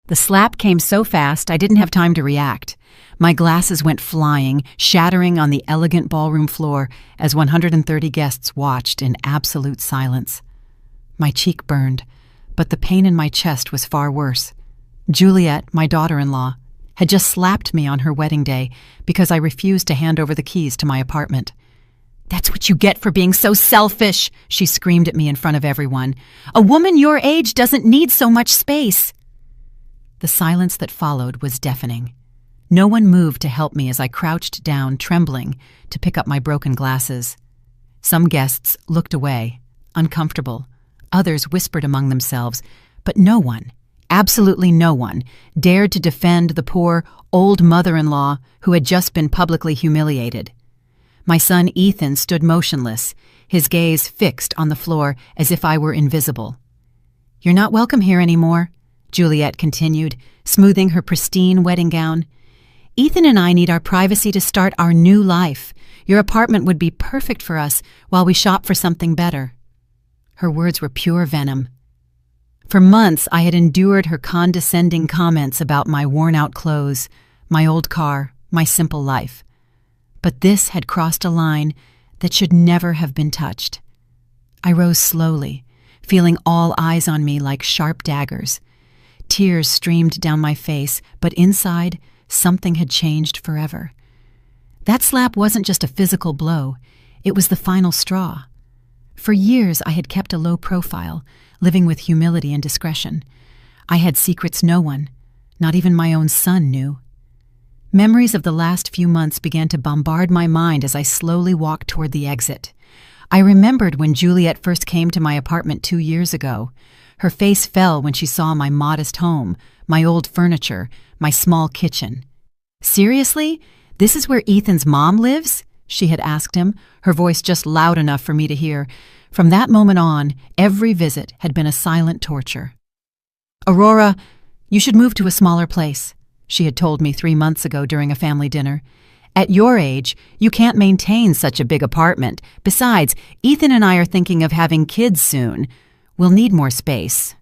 The slap came so fast I didn't have time to react. My glasses went flying, shattering on the elegant ballroom floor as 130 guests watched in absolute silence. My cheek burned, but the pain in my chest was far worse. Juliet, my daughter-in-law, had just slapped me on her wedding day because I refused to hand over the keys to my apartment. "That's what you get for being so selfish," she screamed at me in front of everyone. "A woman your age doesn't need so much space." The silence that followed was deafening. No one moved to help me as I crouched down, trembling, to pick up my broken glasses. Some guests looked away, uncomfortable. Others whispered among themselves, but no one, absolutely no one, dared to defend the poor, old mother-in-law who had just been publicly humiliated. My son Ethan stood motionless, his gaze fixed on the floor as if I were invisible. "You're not welcome here anymore," Juliet continued, smoothing her pristine wedding gown. "Ethan and I need our privacy to start our new life. Your apartment would be perfect for us while we shop for something better." Her words were pure venom. For months I had endured her condescending comments about my worn-out clothes, my old car, my simple life. But this had crossed a line that should never have been touched. I rose slowly, feeling all eyes on me like sharp daggers. Tears streamed down my face, but inside, something had changed forever. That slap wasn't just a physical blow, it was the final straw. For years I had kept a low profile, living with humility and discretion. I had secrets no one, not even my own son, knew. Memories of the last few months began to bombard my mind as I slowly walked toward the exit. I remembered when Juliet first came to my apartment 2 years ago. Her face fell when she saw my modest home, my old furniture, my small kitchen. "Seriously? This is where Ethan's mom lives?" she had asked him, her voice just loud enough for me to hear. From that moment on, every visit had been a silent torture. "Aurora, you should move to a smaller place," she had told me 3 months ago during a family dinner. "At your age, you can't maintain such a big apartment. Besides, Ethan and I are thinking of having kids soon. We'll need more space."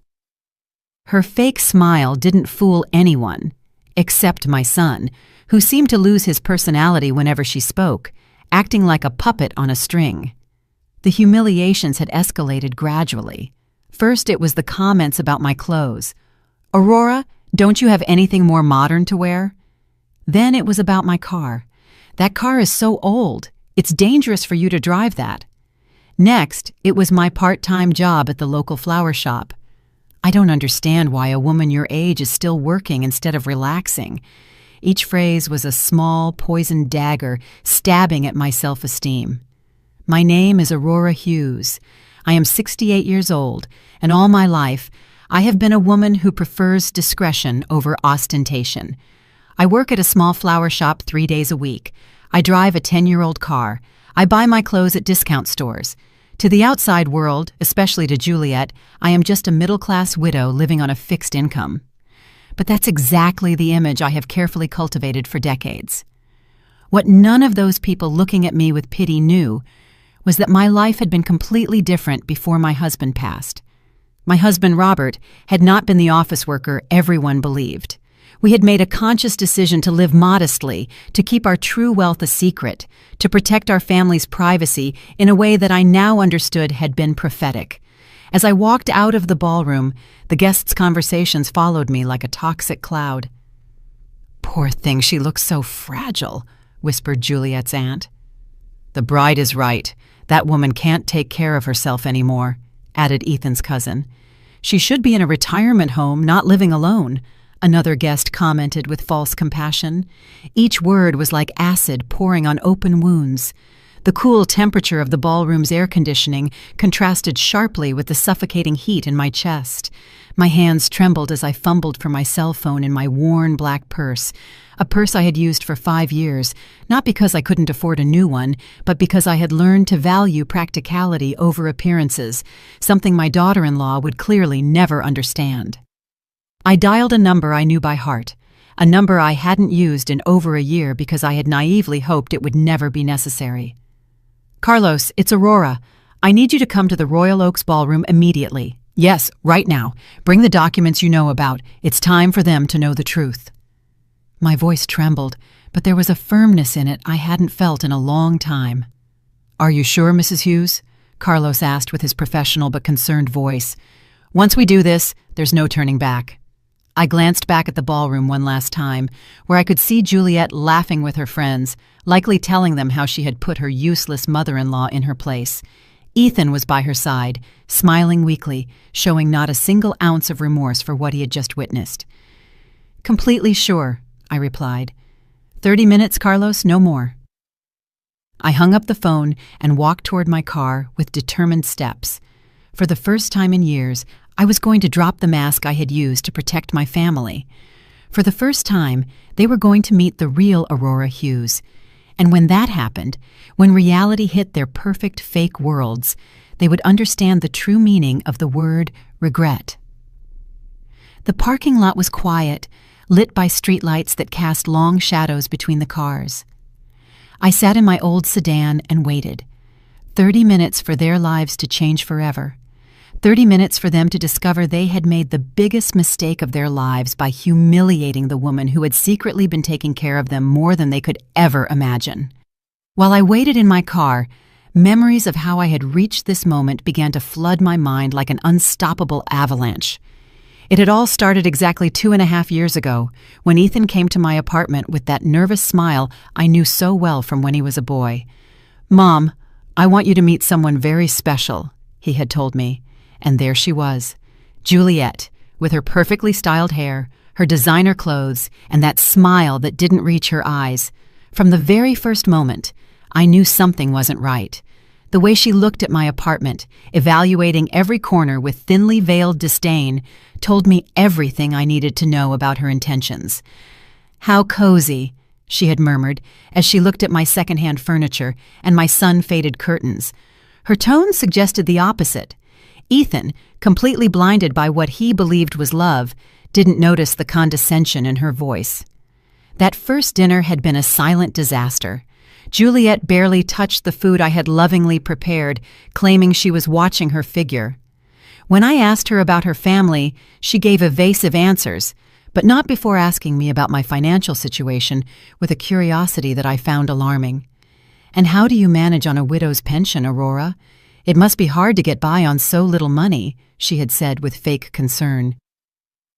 Her fake smile didn't fool anyone, except my son, who seemed to lose his personality whenever she spoke, acting like a puppet on a string. The humiliations had escalated gradually. First, it was the comments about my clothes. "Aurora, don't you have anything more modern to wear?" Then it was about my car. "That car is so old. It's dangerous for you to drive that." Next, it was my part-time job at the local flower shop. "I don't understand why a woman your age is still working instead of relaxing." Each phrase was a small, poisoned dagger stabbing at my self-esteem. My name is Aurora Hughes. I am 68 years old, and all my life, I have been a woman who prefers discretion over ostentation. I work at a small flower shop 3 days a week. I drive a 10-year-old car. I buy my clothes at discount stores. To the outside world, especially to Juliet, I am just a middle-class widow living on a fixed income. But that's exactly the image I have carefully cultivated for decades. What none of those people looking at me with pity knew was that my life had been completely different before my husband passed. My husband, Robert, had not been the office worker everyone believed. We had made a conscious decision to live modestly, to keep our true wealth a secret, to protect our family's privacy in a way that I now understood had been prophetic. As I walked out of the ballroom, the guests' conversations followed me like a toxic cloud. "Poor thing, she looks so fragile," whispered Juliet's aunt. "The bride is right. That woman can't take care of herself anymore," added Ethan's cousin. "She should be in a retirement home, not living alone," another guest commented with false compassion. Each word was like acid pouring on open wounds. The cool temperature of the ballroom's air conditioning contrasted sharply with the suffocating heat in my chest. My hands trembled as I fumbled for my cell phone in my worn black purse, a purse I had used for 5 years, not because I couldn't afford a new one, but because I had learned to value practicality over appearances, something my daughter-in-law would clearly never understand. I dialed a number I knew by heart, a number I hadn't used in over a year because I had naively hoped it would never be necessary. "Carlos, it's Aurora. I need you to come to the Royal Oaks Ballroom immediately," Yes, right now. Bring the documents you know about. It's time for them to know the truth. My voice trembled, but there was a firmness in it I hadn't felt in a long time. Are you sure, Mrs. Hughes? Carlos asked with his professional but concerned voice. Once we do this, there's no turning back. I glanced back at the ballroom one last time, where I could see Juliet laughing with her friends, likely telling them how she had put her useless mother-in-law in her place. Ethan was by her side, smiling weakly, showing not a single ounce of remorse for what he had just witnessed. Completely sure, I replied. 30 minutes, Carlos, no more. I hung up the phone and walked toward my car with determined steps. For the first time in years, I was going to drop the mask I had used to protect my family. For the first time, they were going to meet the real Aurora Hughes. And when that happened, when reality hit their perfect fake worlds, they would understand the true meaning of the word regret. The parking lot was quiet, lit by streetlights that cast long shadows between the cars. I sat in my old sedan and waited. 30 minutes for their lives to change forever. 30 minutes for them to discover they had made the biggest mistake of their lives by humiliating the woman who had secretly been taking care of them more than they could ever imagine. While I waited in my car, memories of how I had reached this moment began to flood my mind like an unstoppable avalanche. It had all started exactly 2.5 years ago, when Ethan came to my apartment with that nervous smile I knew so well from when he was a boy. "Mom, I want you to meet someone very special," he had told me. And there she was, Juliet, with her perfectly styled hair, her designer clothes, and that smile that didn't reach her eyes. From the very first moment, I knew something wasn't right. The way she looked at my apartment, evaluating every corner with thinly veiled disdain, told me everything I needed to know about her intentions. "How cozy," she had murmured as she looked at my secondhand furniture and my sun-faded curtains. Her tone suggested the opposite. Ethan, completely blinded by what he believed was love, didn't notice the condescension in her voice. That first dinner had been a silent disaster. Juliet barely touched the food I had lovingly prepared, claiming she was watching her figure. When I asked her about her family, she gave evasive answers, but not before asking me about my financial situation with a curiosity that I found alarming. "And how do you manage on a widow's pension, Aurora? It must be hard to get by on so little money," she had said with fake concern.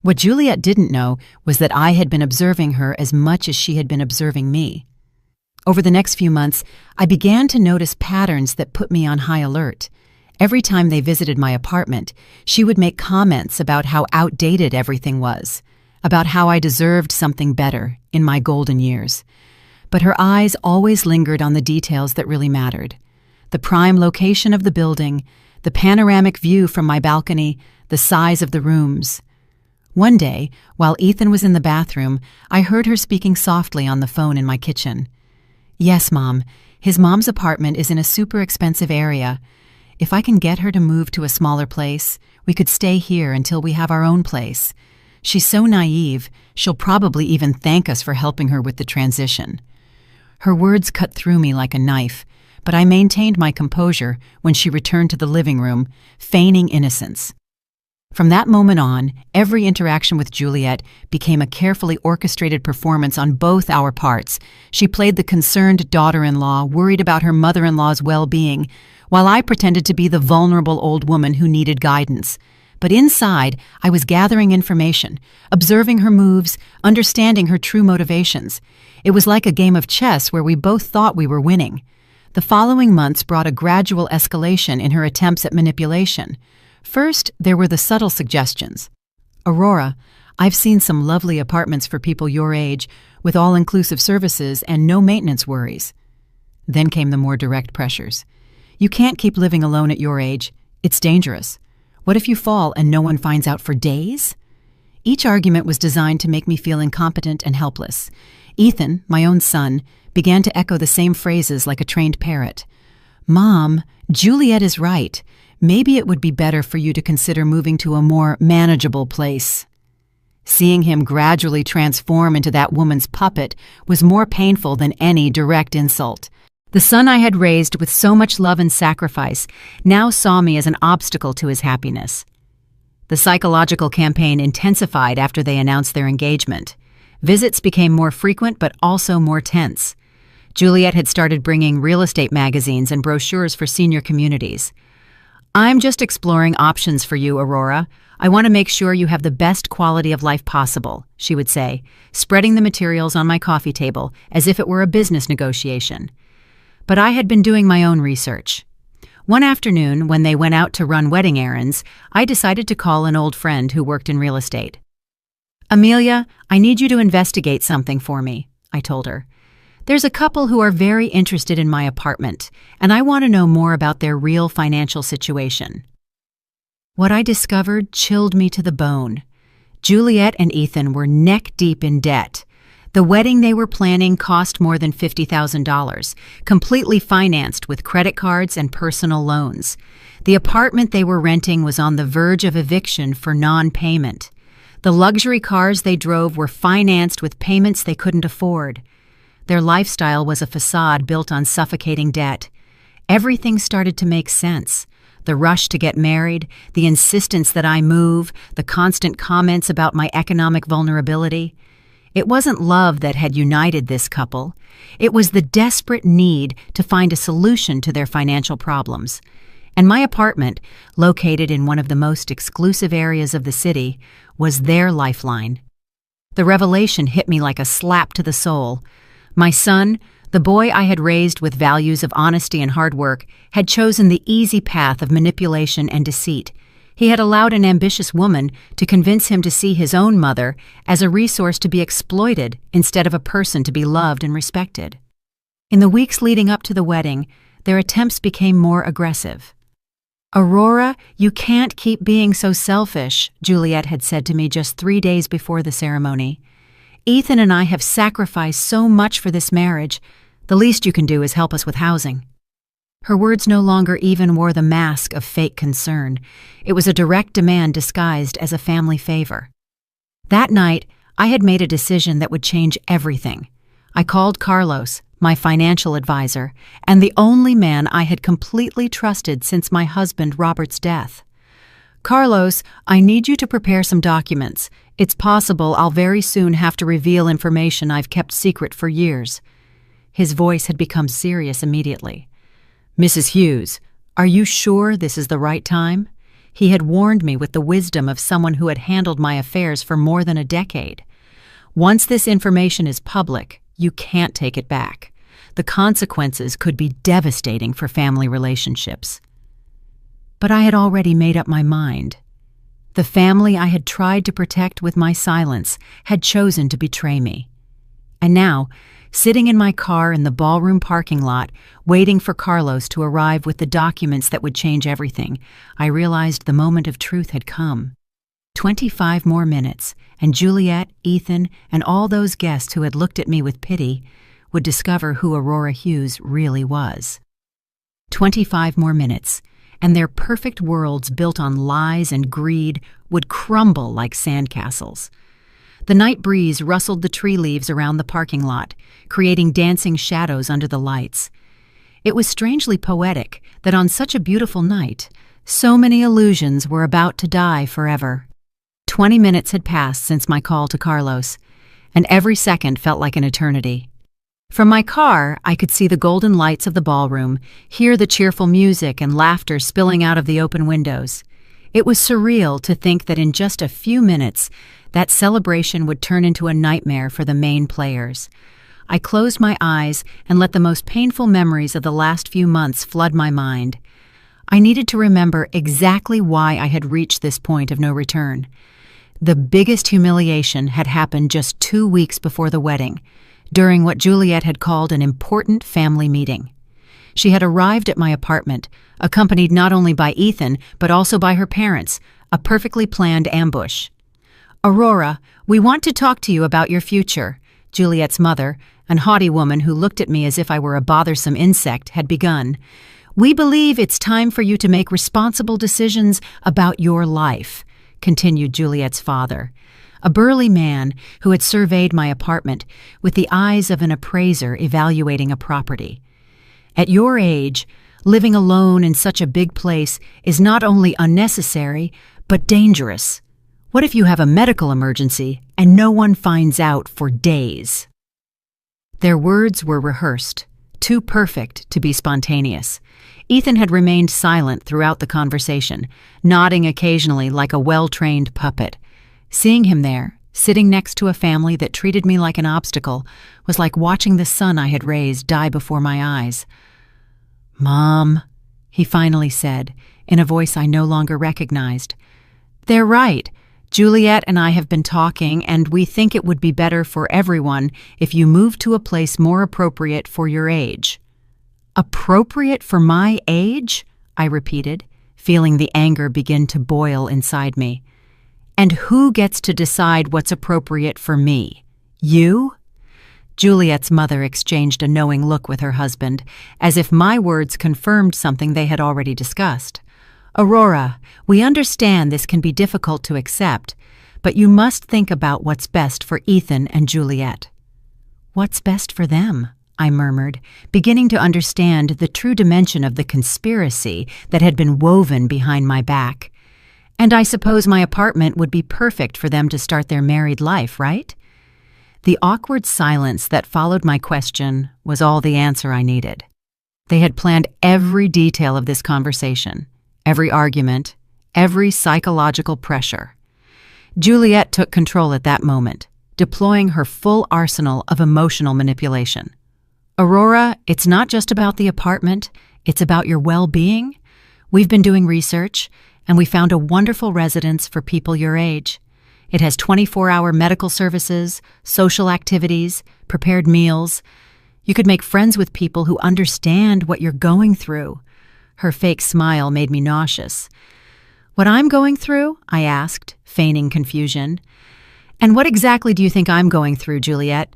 What Juliet didn't know was that I had been observing her as much as she had been observing me. Over the next few months, I began to notice patterns that put me on high alert. Every time they visited my apartment, she would make comments about how outdated everything was, about how I deserved something better in my golden years. But her eyes always lingered on the details that really mattered. The prime location of the building, the panoramic view from my balcony, the size of the rooms. One day, while Ethan was in the bathroom, I heard her speaking softly on the phone in my kitchen. "Yes, Mom, his mom's apartment is in a super expensive area. If I can get her to move to a smaller place, we could stay here until we have our own place. She's so naive, she'll probably even thank us for helping her with the transition." Her words cut through me like a knife, but I maintained my composure when she returned to the living room, feigning innocence. From that moment on, every interaction with Juliet became a carefully orchestrated performance on both our parts. She played the concerned daughter-in-law, worried about her mother-in-law's well-being, while I pretended to be the vulnerable old woman who needed guidance. But inside, I was gathering information, observing her moves, understanding her true motivations. It was like a game of chess where we both thought we were winning. The following months brought a gradual escalation in her attempts at manipulation. First, there were the subtle suggestions. "Aurora, I've seen some lovely apartments for people your age, with all-inclusive services and no maintenance worries." Then came the more direct pressures. "You can't keep living alone at your age. It's dangerous. What if you fall and no one finds out for days?" Each argument was designed to make me feel incompetent and helpless. Ethan, my own son, began to echo the same phrases like a trained parrot. "Mom, Juliet is right. Maybe it would be better for you to consider moving to a more manageable place." Seeing him gradually transform into that woman's puppet was more painful than any direct insult. The son I had raised with so much love and sacrifice now saw me as an obstacle to his happiness. The psychological campaign intensified after they announced their engagement. Visits became more frequent but also more tense. Juliet had started bringing real estate magazines and brochures for senior communities. "I'm just exploring options for you, Aurora. I want to make sure you have the best quality of life possible," she would say, spreading the materials on my coffee table as if it were a business negotiation. But I had been doing my own research. One afternoon, when they went out to run wedding errands, I decided to call an old friend who worked in real estate. "Amelia, I need you to investigate something for me," I told her. "There's a couple who are very interested in my apartment, and I want to know more about their real financial situation." What I discovered chilled me to the bone. Juliet and Ethan were neck-deep in debt. The wedding they were planning cost more than $50,000, completely financed with credit cards and personal loans. The apartment they were renting was on the verge of eviction for non-payment. The luxury cars they drove were financed with payments they couldn't afford. Their lifestyle was a facade built on suffocating debt. Everything started to make sense. The rush to get married, the insistence that I move, the constant comments about my economic vulnerability. It wasn't love that had united this couple. It was the desperate need to find a solution to their financial problems. And my apartment, located in one of the most exclusive areas of the city, was their lifeline. The revelation hit me like a slap to the soul. My son, the boy I had raised with values of honesty and hard work, had chosen the easy path of manipulation and deceit. He had allowed an ambitious woman to convince him to see his own mother as a resource to be exploited instead of a person to be loved and respected. In the weeks leading up to the wedding, their attempts became more aggressive. "Aurora, you can't keep being so selfish," Juliet had said to me just 3 days before the ceremony. "Ethan and I have sacrificed so much for this marriage. The least you can do is help us with housing." Her words no longer even wore the mask of fake concern. It was a direct demand disguised as a family favor. That night, I had made a decision that would change everything. I called Carlos, my financial advisor, and the only man I had completely trusted since my husband Robert's death. "Carlos, I need you to prepare some documents. It's possible I'll very soon have to reveal information I've kept secret for years." His voice had become serious immediately. "Mrs. Hughes, are you sure this is the right time?" He had warned me with the wisdom of someone who had handled my affairs for more than a decade. "Once this information is public, you can't take it back. The consequences could be devastating for family relationships." But I had already made up my mind. The family I had tried to protect with my silence had chosen to betray me. And now, sitting in my car in the ballroom parking lot, waiting for Carlos to arrive with the documents that would change everything, I realized the moment of truth had come. 25 more minutes, and Juliet, Ethan, and all those guests who had looked at me with pity would discover who Aurora Hughes really was. 25 more minutes, and their perfect worlds built on lies and greed would crumble like sandcastles. The night breeze rustled the tree leaves around the parking lot, creating dancing shadows under the lights. It was strangely poetic that on such a beautiful night, so many illusions were about to die forever. 20 minutes had passed since my call to Carlos, and every second felt like an eternity. From my car, I could see the golden lights of the ballroom, hear the cheerful music and laughter spilling out of the open windows. It was surreal to think that in just a few minutes, that celebration would turn into a nightmare for the main players. I closed my eyes and let the most painful memories of the last few months flood my mind. I needed to remember exactly why I had reached this point of no return. The biggest humiliation had happened just 2 weeks before the wedding, during what Juliet had called an important family meeting. She had arrived at my apartment, accompanied not only by Ethan, but also by her parents, a perfectly planned ambush. "Aurora, we want to talk to you about your future," Juliet's mother, an haughty woman who looked at me as if I were a bothersome insect, had begun. "We believe it's time for you to make responsible decisions about your life," continued Juliet's father, a burly man who had surveyed my apartment with the eyes of an appraiser evaluating a property. "At your age, living alone in such a big place is not only unnecessary, but dangerous. What if you have a medical emergency and no one finds out for days? Their words were rehearsed, too perfect to be spontaneous. Ethan had remained silent throughout the conversation, nodding occasionally like a well-trained puppet. Seeing him there, sitting next to a family that treated me like an obstacle, was like watching the son I had raised die before my eyes. "Mom," he finally said, in a voice I no longer recognized. "They're right. Juliet and I have been talking, and we think it would be better for everyone if you moved to a place more appropriate for your age." "Appropriate for my age?" I repeated, feeling the anger begin to boil inside me. "And who gets to decide what's appropriate for me? You?" Juliet's mother exchanged a knowing look with her husband, as if my words confirmed something they had already discussed. "Aurora, we understand this can be difficult to accept, but you must think about what's best for Ethan and Juliet." "What's best for them?" I murmured, beginning to understand the true dimension of the conspiracy that had been woven behind my back. "And I suppose my apartment would be perfect for them to start their married life, right?" The awkward silence that followed my question was all the answer I needed. They had planned every detail of this conversation, every argument, every psychological pressure. Juliet took control at that moment, deploying her full arsenal of emotional manipulation. "Aurora, it's not just about the apartment, it's about your well-being. We've been doing research, and we found a wonderful residence for people your age. It has 24-hour medical services, social activities, prepared meals. You could make friends with people who understand what you're going through." Her fake smile made me nauseous. "What I'm going through?" I asked, feigning confusion. "And what exactly do you think I'm going through, Juliet?"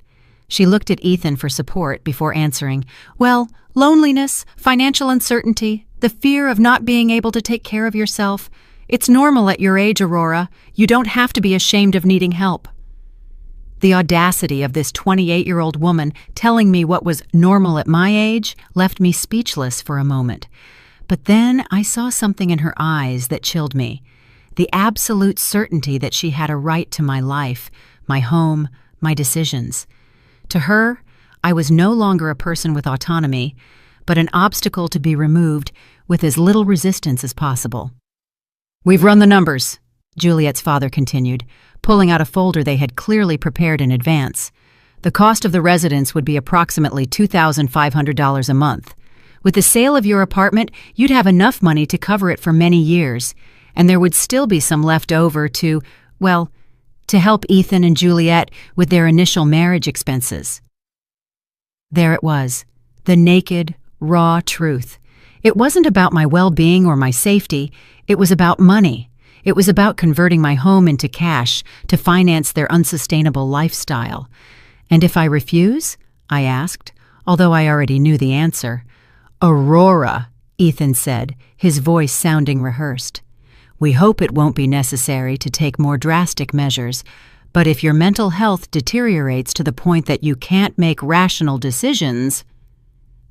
She looked at Ethan for support before answering. "Well, loneliness, financial uncertainty, the fear of not being able to take care of yourself. It's normal at your age, Aurora. You don't have to be ashamed of needing help." The audacity of this 28-year-old woman telling me what was normal at my age left me speechless for a moment. But then I saw something in her eyes that chilled me. The absolute certainty that she had a right to my life, my home, my decisions. To her, I was no longer a person with autonomy, but an obstacle to be removed with as little resistance as possible. "We've run the numbers," Juliet's father continued, pulling out a folder they had clearly prepared in advance. "The cost of the residence would be approximately $2,500 a month. With the sale of your apartment, you'd have enough money to cover it for many years, and there would still be some left over to help Ethan and Juliet with their initial marriage expenses." There it was, the naked, raw truth. It wasn't about my well-being or my safety. It was about money. It was about converting my home into cash to finance their unsustainable lifestyle. "And if I refuse?" I asked, although I already knew the answer. "Aurora," Ethan said, his voice sounding rehearsed. "We hope it won't be necessary to take more drastic measures, but if your mental health deteriorates to the point that you can't make rational decisions—"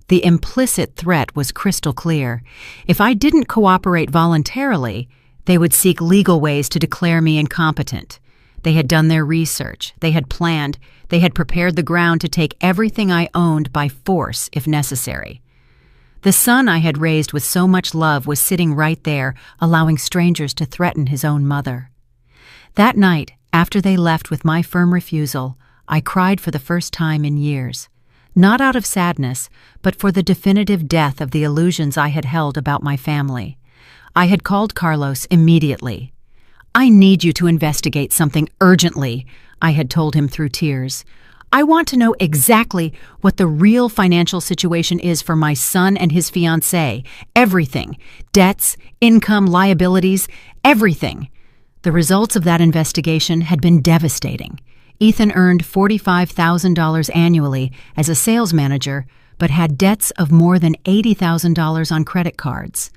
The implicit threat was crystal clear. If I didn't cooperate voluntarily, they would seek legal ways to declare me incompetent. They had done their research, they had planned, they had prepared the ground to take everything I owned by force if necessary. The son I had raised with so much love was sitting right there, allowing strangers to threaten his own mother. That night, after they left with my firm refusal, I cried for the first time in years. Not out of sadness, but for the definitive death of the illusions I had held about my family. I had called Carlos immediately. "I need you to investigate something urgently," I had told him through tears. "I want to know exactly what the real financial situation is for my son and his fiancée. Everything. Debts, income, liabilities, everything." The results of that investigation had been devastating. Ethan earned $45,000 annually as a sales manager, but had debts of more than $80,000 on credit cards.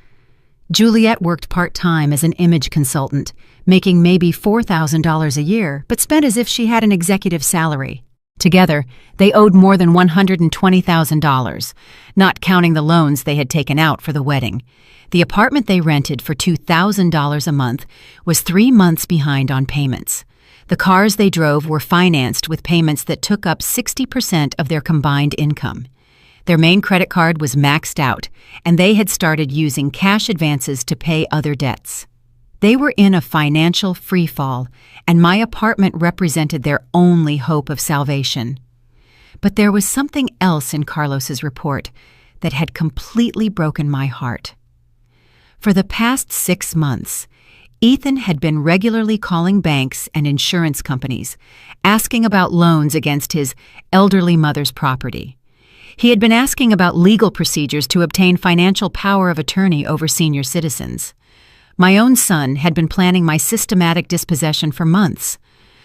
Juliet worked part-time as an image consultant, making maybe $4,000 a year, but spent as if she had an executive salary. Together, they owed more than $120,000, not counting the loans they had taken out for the wedding. The apartment they rented for $2,000 a month was 3 months behind on payments. The cars they drove were financed with payments that took up 60% of their combined income. Their main credit card was maxed out, and they had started using cash advances to pay other debts. They were in a financial freefall, and my apartment represented their only hope of salvation. But there was something else in Carlos's report that had completely broken my heart. For the past 6 months, Ethan had been regularly calling banks and insurance companies, asking about loans against his elderly mother's property. He had been asking about legal procedures to obtain financial power of attorney over senior citizens. My own son had been planning my systematic dispossession for months.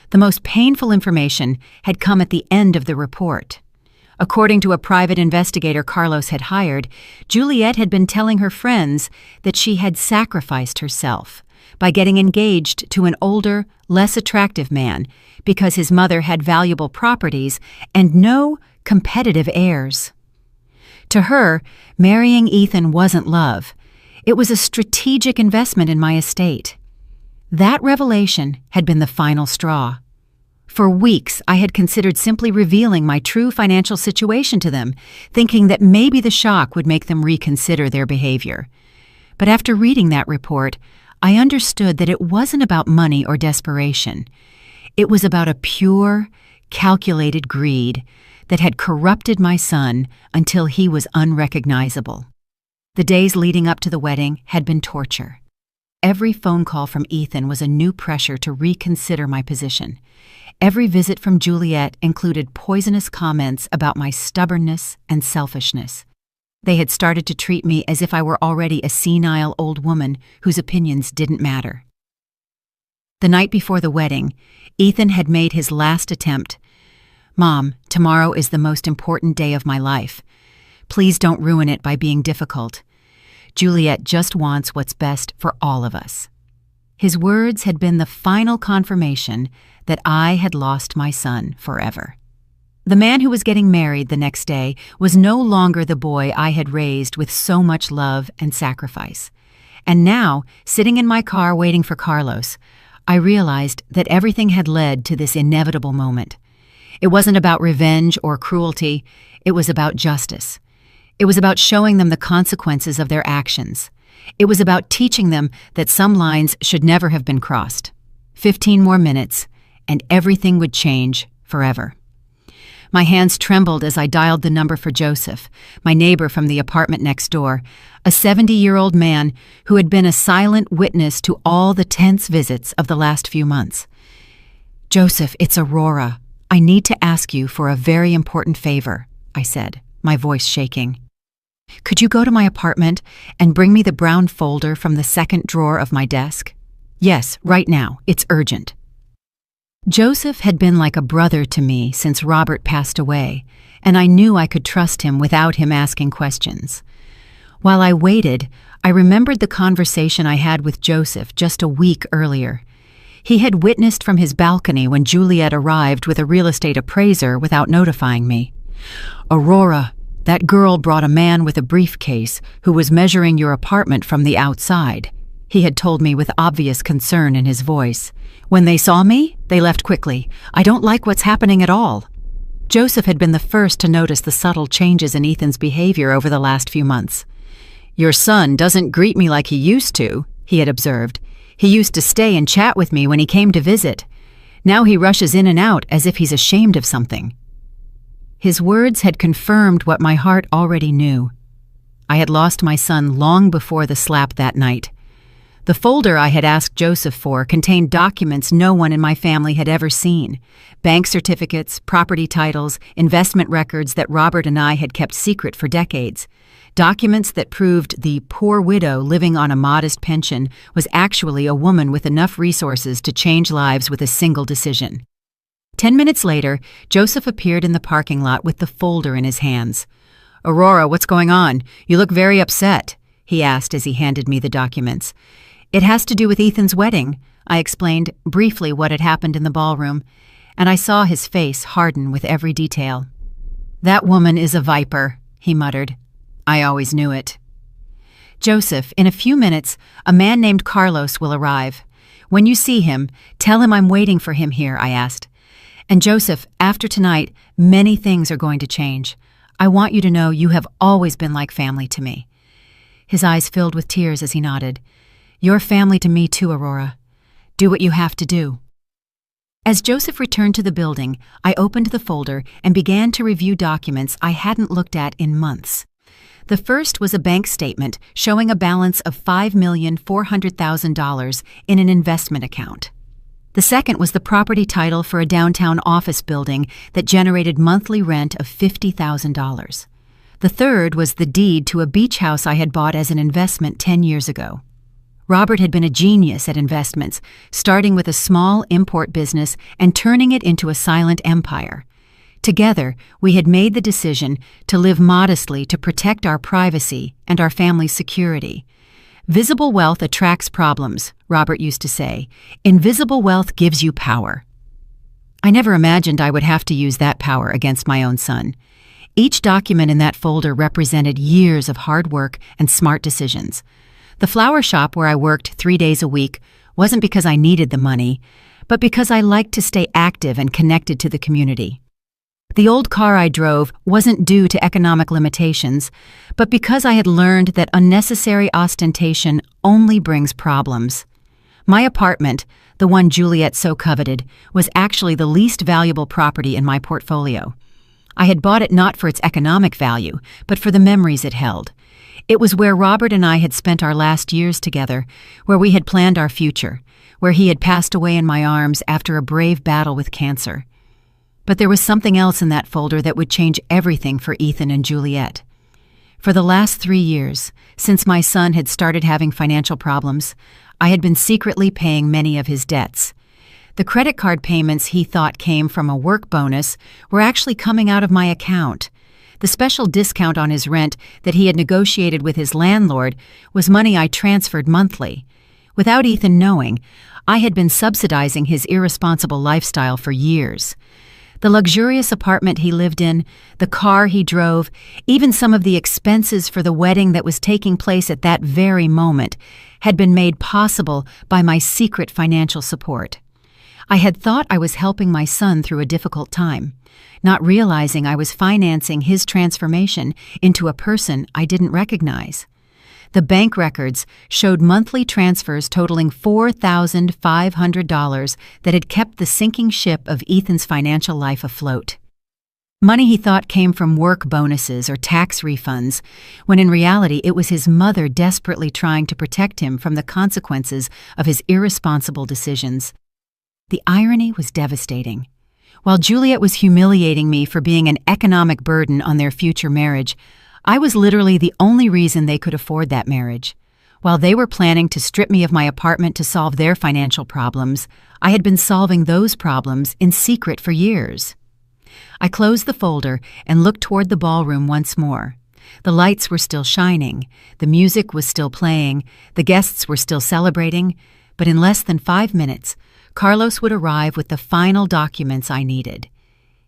The most painful information had come at the end of the report. According to a private investigator Carlos had hired, Juliet had been telling her friends that she had sacrificed herself by getting engaged to an older, less attractive man because his mother had valuable properties and no competitive heirs. To her, marrying Ethan wasn't love. It was a strategic investment in my estate. That revelation had been the final straw. For weeks, I had considered simply revealing my true financial situation to them, thinking that maybe the shock would make them reconsider their behavior. But after reading that report, I understood that it wasn't about money or desperation. It was about a pure, calculated greed that had corrupted my son until he was unrecognizable. The days leading up to the wedding had been torture. Every phone call from Ethan was a new pressure to reconsider my position. Every visit from Juliet included poisonous comments about my stubbornness and selfishness. They had started to treat me as if I were already a senile old woman whose opinions didn't matter. The night before the wedding, Ethan had made his last attempt. "Mom, tomorrow is the most important day of my life. Please don't ruin it by being difficult. Juliet just wants what's best for all of us." His words had been the final confirmation that I had lost my son forever. The man who was getting married the next day was no longer the boy I had raised with so much love and sacrifice. And now, sitting in my car waiting for Carlos, I realized that everything had led to this inevitable moment. It wasn't about revenge or cruelty, it was about justice. It was about showing them the consequences of their actions. It was about teaching them that some lines should never have been crossed. 15 more minutes, and everything would change forever. My hands trembled as I dialed the number for Joseph, my neighbor from the apartment next door, a 70-year-old man who had been a silent witness to all the tense visits of the last few months. "Joseph, it's Aurora. I need to ask you for a very important favor," I said, my voice shaking. "Could you go to my apartment and bring me the brown folder from the second drawer of my desk?" "Yes, right now. It's urgent." Joseph had been like a brother to me since Robert passed away, and I knew I could trust him without him asking questions. While I waited, I remembered the conversation I had with Joseph just a week earlier. He had witnessed from his balcony when Juliet arrived with a real estate appraiser without notifying me. "Aurora, that girl brought a man with a briefcase who was measuring your apartment from the outside," he had told me with obvious concern in his voice. "When they saw me, they left quickly. I don't like what's happening at all." Joseph had been the first to notice the subtle changes in Ethan's behavior over the last few months. "Your son doesn't greet me like he used to," he had observed. "He used to stay and chat with me when he came to visit. Now he rushes in and out as if he's ashamed of something." His words had confirmed what my heart already knew. I had lost my son long before the slap that night. The folder I had asked Joseph for contained documents no one in my family had ever seen. Bank certificates, property titles, investment records that Robert and I had kept secret for decades. Documents that proved the poor widow living on a modest pension was actually a woman with enough resources to change lives with a single decision. 10 minutes later, Joseph appeared in the parking lot with the folder in his hands. "Aurora, what's going on? You look very upset," he asked as he handed me the documents. "It has to do with Ethan's wedding," I explained briefly what had happened in the ballroom. and I saw his face harden with every detail. "That woman is a viper," he muttered. "I always knew it." "Joseph, in a few minutes, a man named Carlos will arrive. When you see him, tell him I'm waiting for him here," I asked. "And Joseph, after tonight, many things are going to change. I want you to know you have always been like family to me." His eyes filled with tears as he nodded. "You're family to me too, Aurora. Do what you have to do." As Joseph returned to the building, I opened the folder and began to review documents I hadn't looked at in months. The first was a bank statement showing a balance of $5,400,000 in an investment account. The second was the property title for a downtown office building that generated monthly rent of $50,000. The third was the deed to a beach house I had bought as an investment 10 years ago. Robert had been a genius at investments, starting with a small import business and turning it into a silent empire. Together, we had made the decision to live modestly to protect our privacy and our family's security. "Visible wealth attracts problems," Robert used to say. "Invisible wealth gives you power." I never imagined I would have to use that power against my own son. Each document in that folder represented years of hard work and smart decisions. The flower shop where I worked 3 days a week wasn't because I needed the money, but because I liked to stay active and connected to the community. The old car I drove wasn't due to economic limitations, but because I had learned that unnecessary ostentation only brings problems. My apartment, the one Juliet so coveted, was actually the least valuable property in my portfolio. I had bought it not for its economic value, but for the memories it held. It was where Robert and I had spent our last years together, where we had planned our future, where he had passed away in my arms after a brave battle with cancer. But there was something else in that folder that would change everything for Ethan and Juliet. For the last 3 years, since my son had started having financial problems, I had been secretly paying many of his debts. The credit card payments he thought came from a work bonus were actually coming out of my account. The special discount on his rent that he had negotiated with his landlord was money I transferred monthly. Without Ethan knowing, I had been subsidizing his irresponsible lifestyle for years. The luxurious apartment he lived in, the car he drove, even some of the expenses for the wedding that was taking place at that very moment had been made possible by my secret financial support. I had thought I was helping my son through a difficult time, not realizing I was financing his transformation into a person I didn't recognize. The bank records showed monthly transfers totaling $4,500 that had kept the sinking ship of Ethan's financial life afloat. Money he thought came from work bonuses or tax refunds, when in reality it was his mother desperately trying to protect him from the consequences of his irresponsible decisions. The irony was devastating. While Juliet was humiliating me for being an economic burden on their future marriage, I was literally the only reason they could afford that marriage. While they were planning to strip me of my apartment to solve their financial problems, I had been solving those problems in secret for years. I closed the folder and looked toward the ballroom once more. The lights were still shining, the music was still playing, the guests were still celebrating, but in less than 5 minutes, Carlos would arrive with the final documents I needed.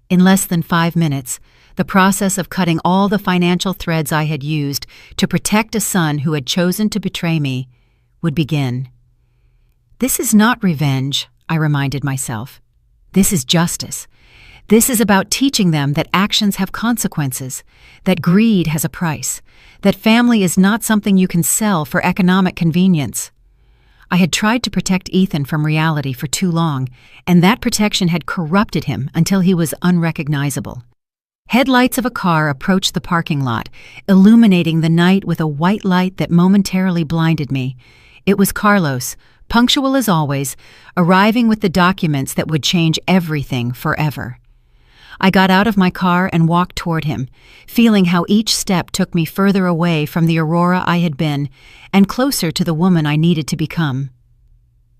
In less than 5 minutes, the process of cutting all the financial threads I had used to protect a son who had chosen to betray me would begin. This is not revenge, I reminded myself. This is justice. This is about teaching them that actions have consequences, that greed has a price, that family is not something you can sell for economic convenience. I had tried to protect Ethan from reality for too long, and that protection had corrupted him until he was unrecognizable. Headlights of a car approached the parking lot, illuminating the night with a white light that momentarily blinded me. It was Carlos, punctual as always, arriving with the documents that would change everything forever. I got out of my car and walked toward him, feeling how each step took me further away from the Aurora I had been and closer to the woman I needed to become.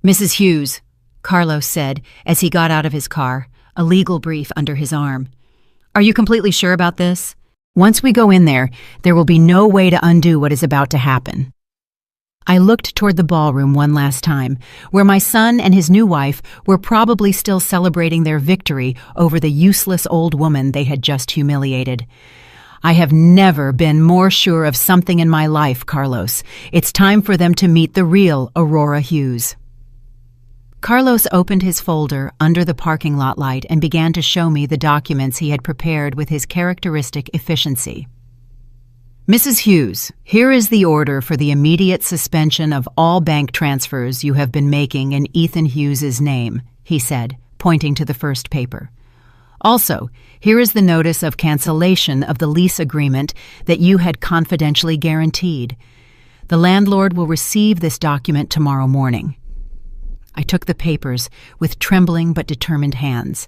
"Mrs. Hughes," Carlos said as he got out of his car, a legal brief under his arm. "Are you completely sure about this? Once we go in there will be no way to undo what is about to happen." I looked toward the ballroom one last time, where my son and his new wife were probably still celebrating their victory over the useless old woman they had just humiliated. I have never been more sure of something in my life, Carlos. It's time for them to meet the real Aurora Hughes. Carlos opened his folder under the parking lot light and began to show me the documents he had prepared with his characteristic efficiency. Mrs. Hughes, here is the order for the immediate suspension of all bank transfers you have been making in Ethan Hughes's name, he said, pointing to the first paper. Also, here is the notice of cancellation of the lease agreement that you had confidentially guaranteed. The landlord will receive this document tomorrow morning. I took the papers with trembling but determined hands.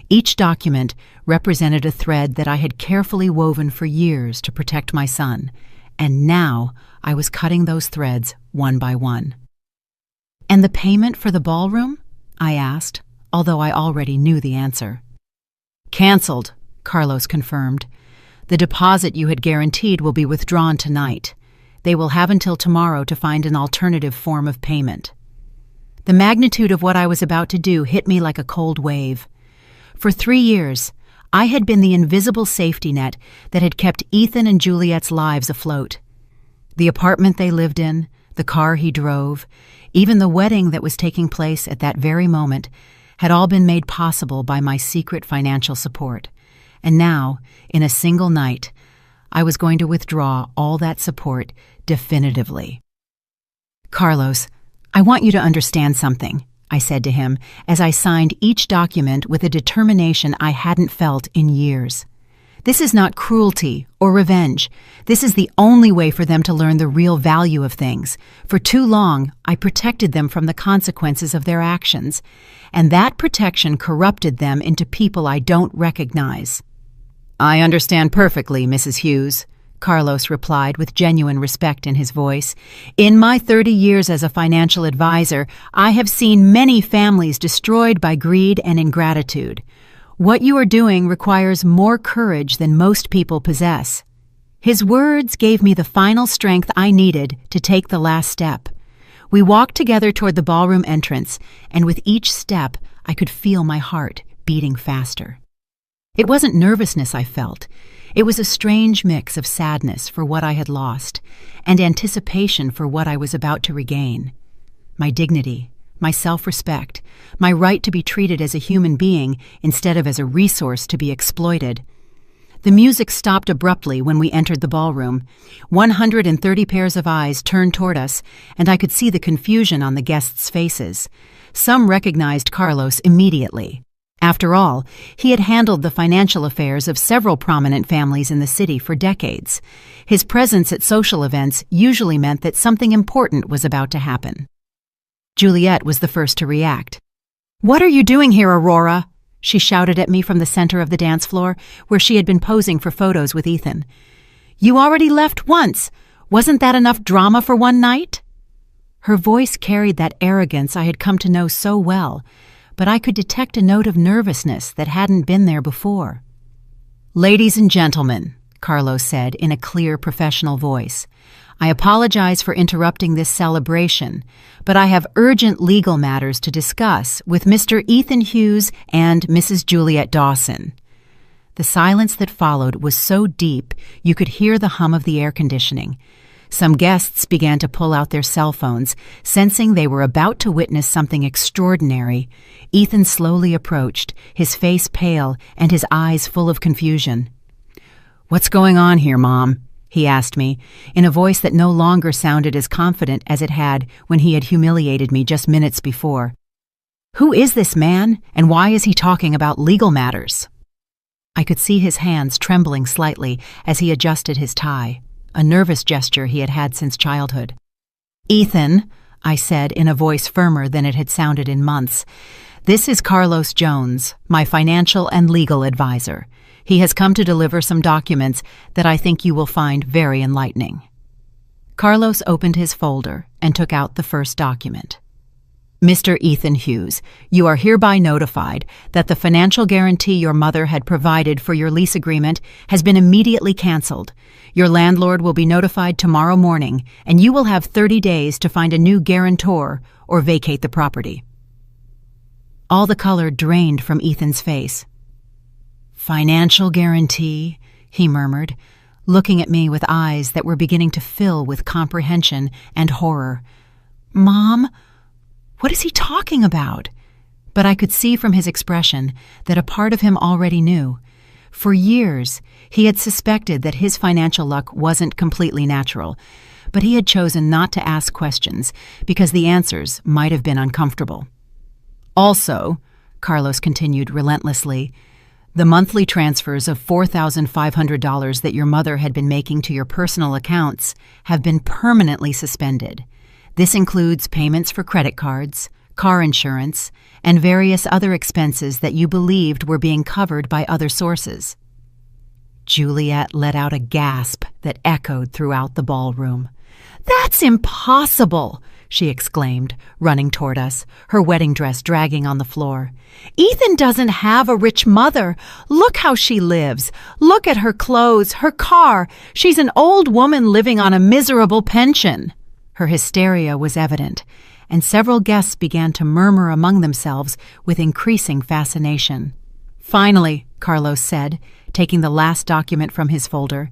Each document represented a thread that I had carefully woven for years to protect my son, and now I was cutting those threads one by one. "And the payment for the ballroom?" I asked, although I already knew the answer. "Cancelled," Carlos confirmed. "The deposit you had guaranteed will be withdrawn tonight. They will have until tomorrow to find an alternative form of payment." The magnitude of what I was about to do hit me like a cold wave. For 3 years, I had been the invisible safety net that had kept Ethan and Juliet's lives afloat. The apartment they lived in, the car he drove, even the wedding that was taking place at that very moment had all been made possible by my secret financial support. And now, in a single night, I was going to withdraw all that support definitively. "Carlos, I want you to understand something," I said to him as I signed each document with a determination I hadn't felt in years. "This is not cruelty or revenge. This is the only way for them to learn the real value of things. For too long, I protected them from the consequences of their actions, and that protection corrupted them into people I don't recognize." "I understand perfectly, Mrs. Hughes," Carlos replied with genuine respect in his voice. "In my 30 years as a financial advisor, I have seen many families destroyed by greed and ingratitude. What you are doing requires more courage than most people possess." His words gave me the final strength I needed to take the last step. We walked together toward the ballroom entrance, and with each step, I could feel my heart beating faster. It wasn't nervousness I felt. It was a strange mix of sadness for what I had lost and anticipation for what I was about to regain. My dignity, my self-respect, my right to be treated as a human being instead of as a resource to be exploited. The music stopped abruptly when we entered the ballroom. 130 pairs of eyes turned toward us, and I could see the confusion on the guests' faces. Some recognized Carlos immediately. After all, he had handled the financial affairs of several prominent families in the city for decades. His presence at social events usually meant that something important was about to happen. Juliet was the first to react. "What are you doing here, Aurora?" she shouted at me from the center of the dance floor, where she had been posing for photos with Ethan. "You already left once. Wasn't that enough drama for one night?" Her voice carried that arrogance I had come to know so well, but I could detect a note of nervousness that hadn't been there before. "Ladies and gentlemen," Carlos said in a clear, professional voice, "I apologize for interrupting this celebration, but I have urgent legal matters to discuss with Mr. Ethan Hughes and Mrs. Juliet Dawson." The silence that followed was so deep you could hear the hum of the air conditioning. Some guests began to pull out their cell phones, sensing they were about to witness something extraordinary. Ethan slowly approached, his face pale and his eyes full of confusion. "What's going on here, Mom?" he asked me, in a voice that no longer sounded as confident as it had when he had humiliated me just minutes before. "Who is this man, and why is he talking about legal matters?" I could see his hands trembling slightly as he adjusted his tie, a nervous gesture he had had since childhood. "Ethan," I said in a voice firmer than it had sounded in months, "this is Carlos Jones, my financial and legal advisor. He has come to deliver some documents that I think you will find very enlightening." Carlos opened his folder and took out the first document. Mr. Ethan Hughes, you are hereby notified that the financial guarantee your mother had provided for your lease agreement has been immediately canceled. Your landlord will be notified tomorrow morning, and you will have 30 days to find a new guarantor or vacate the property. All the color drained from Ethan's face. Financial guarantee, he murmured, looking at me with eyes that were beginning to fill with comprehension and horror. Mom? What is he talking about? But I could see from his expression that a part of him already knew. For years, he had suspected that his financial luck wasn't completely natural, but he had chosen not to ask questions because the answers might have been uncomfortable. Also, Carlos continued relentlessly, the monthly transfers of $4,500 that your mother had been making to your personal accounts have been permanently suspended. This includes payments for credit cards, car insurance, and various other expenses that you believed were being covered by other sources. Juliet let out a gasp that echoed throughout the ballroom. "That's impossible!" she exclaimed, running toward us, her wedding dress dragging on the floor. "Ethan doesn't have a rich mother. Look how she lives. Look at her clothes, her car. She's an old woman living on a miserable pension." Her hysteria was evident, and several guests began to murmur among themselves with increasing fascination. Finally, Carlos said, taking the last document from his folder,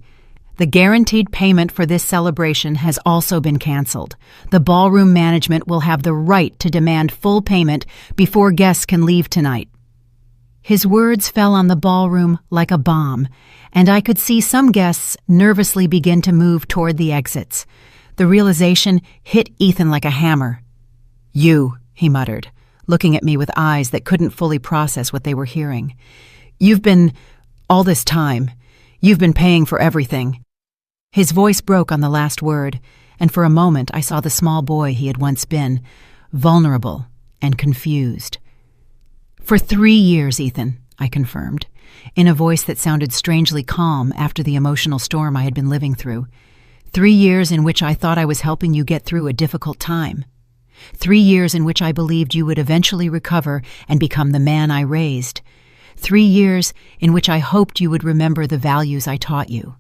the guaranteed payment for this celebration has also been canceled. The ballroom management will have the right to demand full payment before guests can leave tonight. His words fell on the ballroom like a bomb, and I could see some guests nervously begin to move toward the exits. The realization hit Ethan like a hammer. "You," he muttered, looking at me with eyes that couldn't fully process what they were hearing. All this time, you've been paying for everything." His voice broke on the last word, and for a moment I saw the small boy he had once been, vulnerable and confused. "For 3 years, Ethan," I confirmed, in a voice that sounded strangely calm after the emotional storm I had been living through. 3 years in which I thought I was helping you get through a difficult time. 3 years in which I believed you would eventually recover and become the man I raised. 3 years in which I hoped you would remember the values I taught you.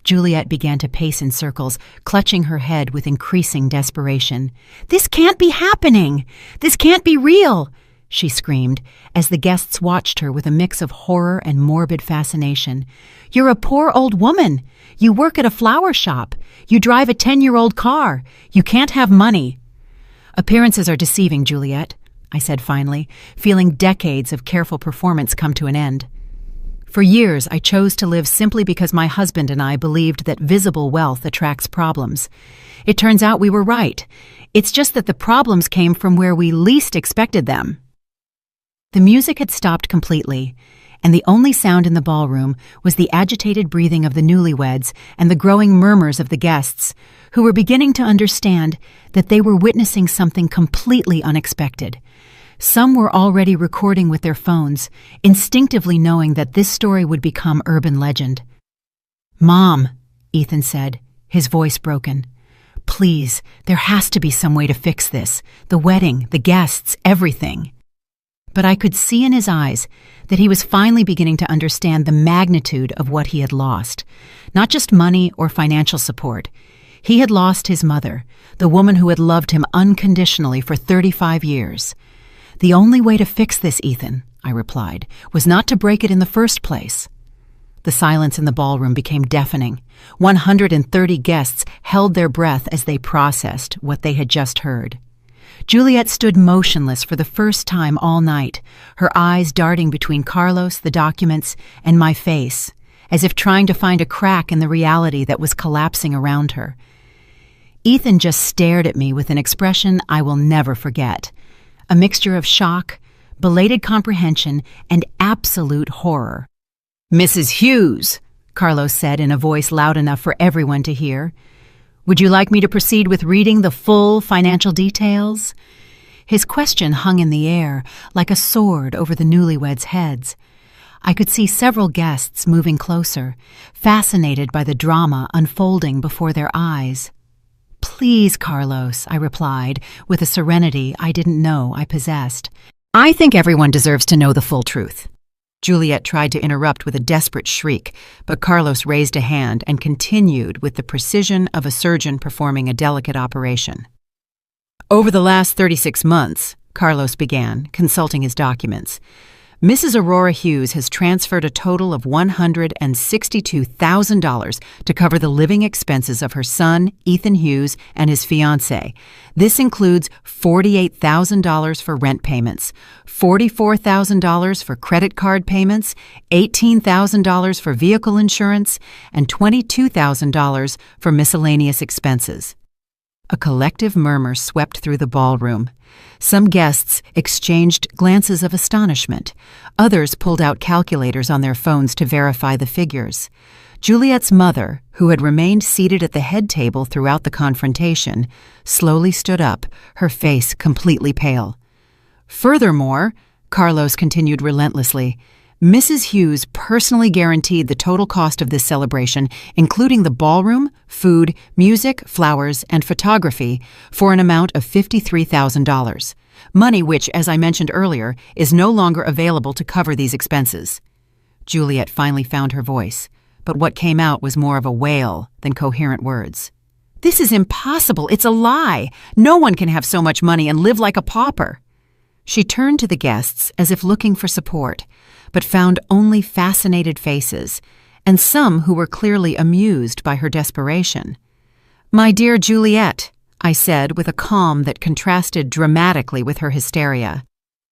Juliet began to pace in circles, clutching her head with increasing desperation. "This can't be happening! This can't be real!" she screamed, as the guests watched her with a mix of horror and morbid fascination. "You're a poor old woman. You work at a flower shop. You drive a 10-year-old car. You can't have money." "Appearances are deceiving, Juliet," I said finally, feeling decades of careful performance come to an end. "For years, I chose to live simply because my husband and I believed that visible wealth attracts problems. It turns out we were right. It's just that the problems came from where we least expected them." The music had stopped completely, and the only sound in the ballroom was the agitated breathing of the newlyweds and the growing murmurs of the guests, who were beginning to understand that they were witnessing something completely unexpected. Some were already recording with their phones, instinctively knowing that this story would become urban legend. "Mom," Ethan said, his voice broken. "Please, there has to be some way to fix this. The wedding, the guests, everything." But I could see in his eyes that he was finally beginning to understand the magnitude of what he had lost. Not just money or financial support. He had lost his mother, the woman who had loved him unconditionally for 35 years. "The only way to fix this, Ethan," I replied, "was not to break it in the first place." The silence in the ballroom became deafening. 130 guests held their breath as they processed what they had just heard. Juliet stood motionless for the first time all night, her eyes darting between Carlos, the documents, and my face, as if trying to find a crack in the reality that was collapsing around her. Ethan just stared at me with an expression I will never forget, a mixture of shock, belated comprehension, and absolute horror. "Mrs. Hughes," Carlos said in a voice loud enough for everyone to hear, "would you like me to proceed with reading the full financial details?" His question hung in the air like a sword over the newlyweds' heads. I could see several guests moving closer, fascinated by the drama unfolding before their eyes. Please, Carlos, I replied, with a serenity I didn't know I possessed. I think everyone deserves to know the full truth. Juliet tried to interrupt with a desperate shriek, but Carlos raised a hand and continued with the precision of a surgeon performing a delicate operation. Over the last 36 months, Carlos began, consulting his documents, Mrs. Aurora Hughes has transferred a total of $162,000 to cover the living expenses of her son, Ethan Hughes, and his fiancée. This includes $48,000 for rent payments, $44,000 for credit card payments, $18,000 for vehicle insurance, and $22,000 for miscellaneous expenses. A collective murmur swept through the ballroom. Some guests exchanged glances of astonishment. Others pulled out calculators on their phones to verify the figures. Juliet's mother, who had remained seated at the head table throughout the confrontation, slowly stood up, her face completely pale. Furthermore, Carlos continued relentlessly, Mrs. Hughes personally guaranteed the total cost of this celebration, including the ballroom, food, music, flowers, and photography, for an amount of $53,000, money which, as I mentioned earlier, is no longer available to cover these expenses. Juliet finally found her voice, but what came out was more of a wail than coherent words. This is impossible. It's a lie. No one can have so much money and live like a pauper. She turned to the guests as if looking for support, but found only fascinated faces, and some who were clearly amused by her desperation. "My dear Juliet," I said with a calm that contrasted dramatically with her hysteria,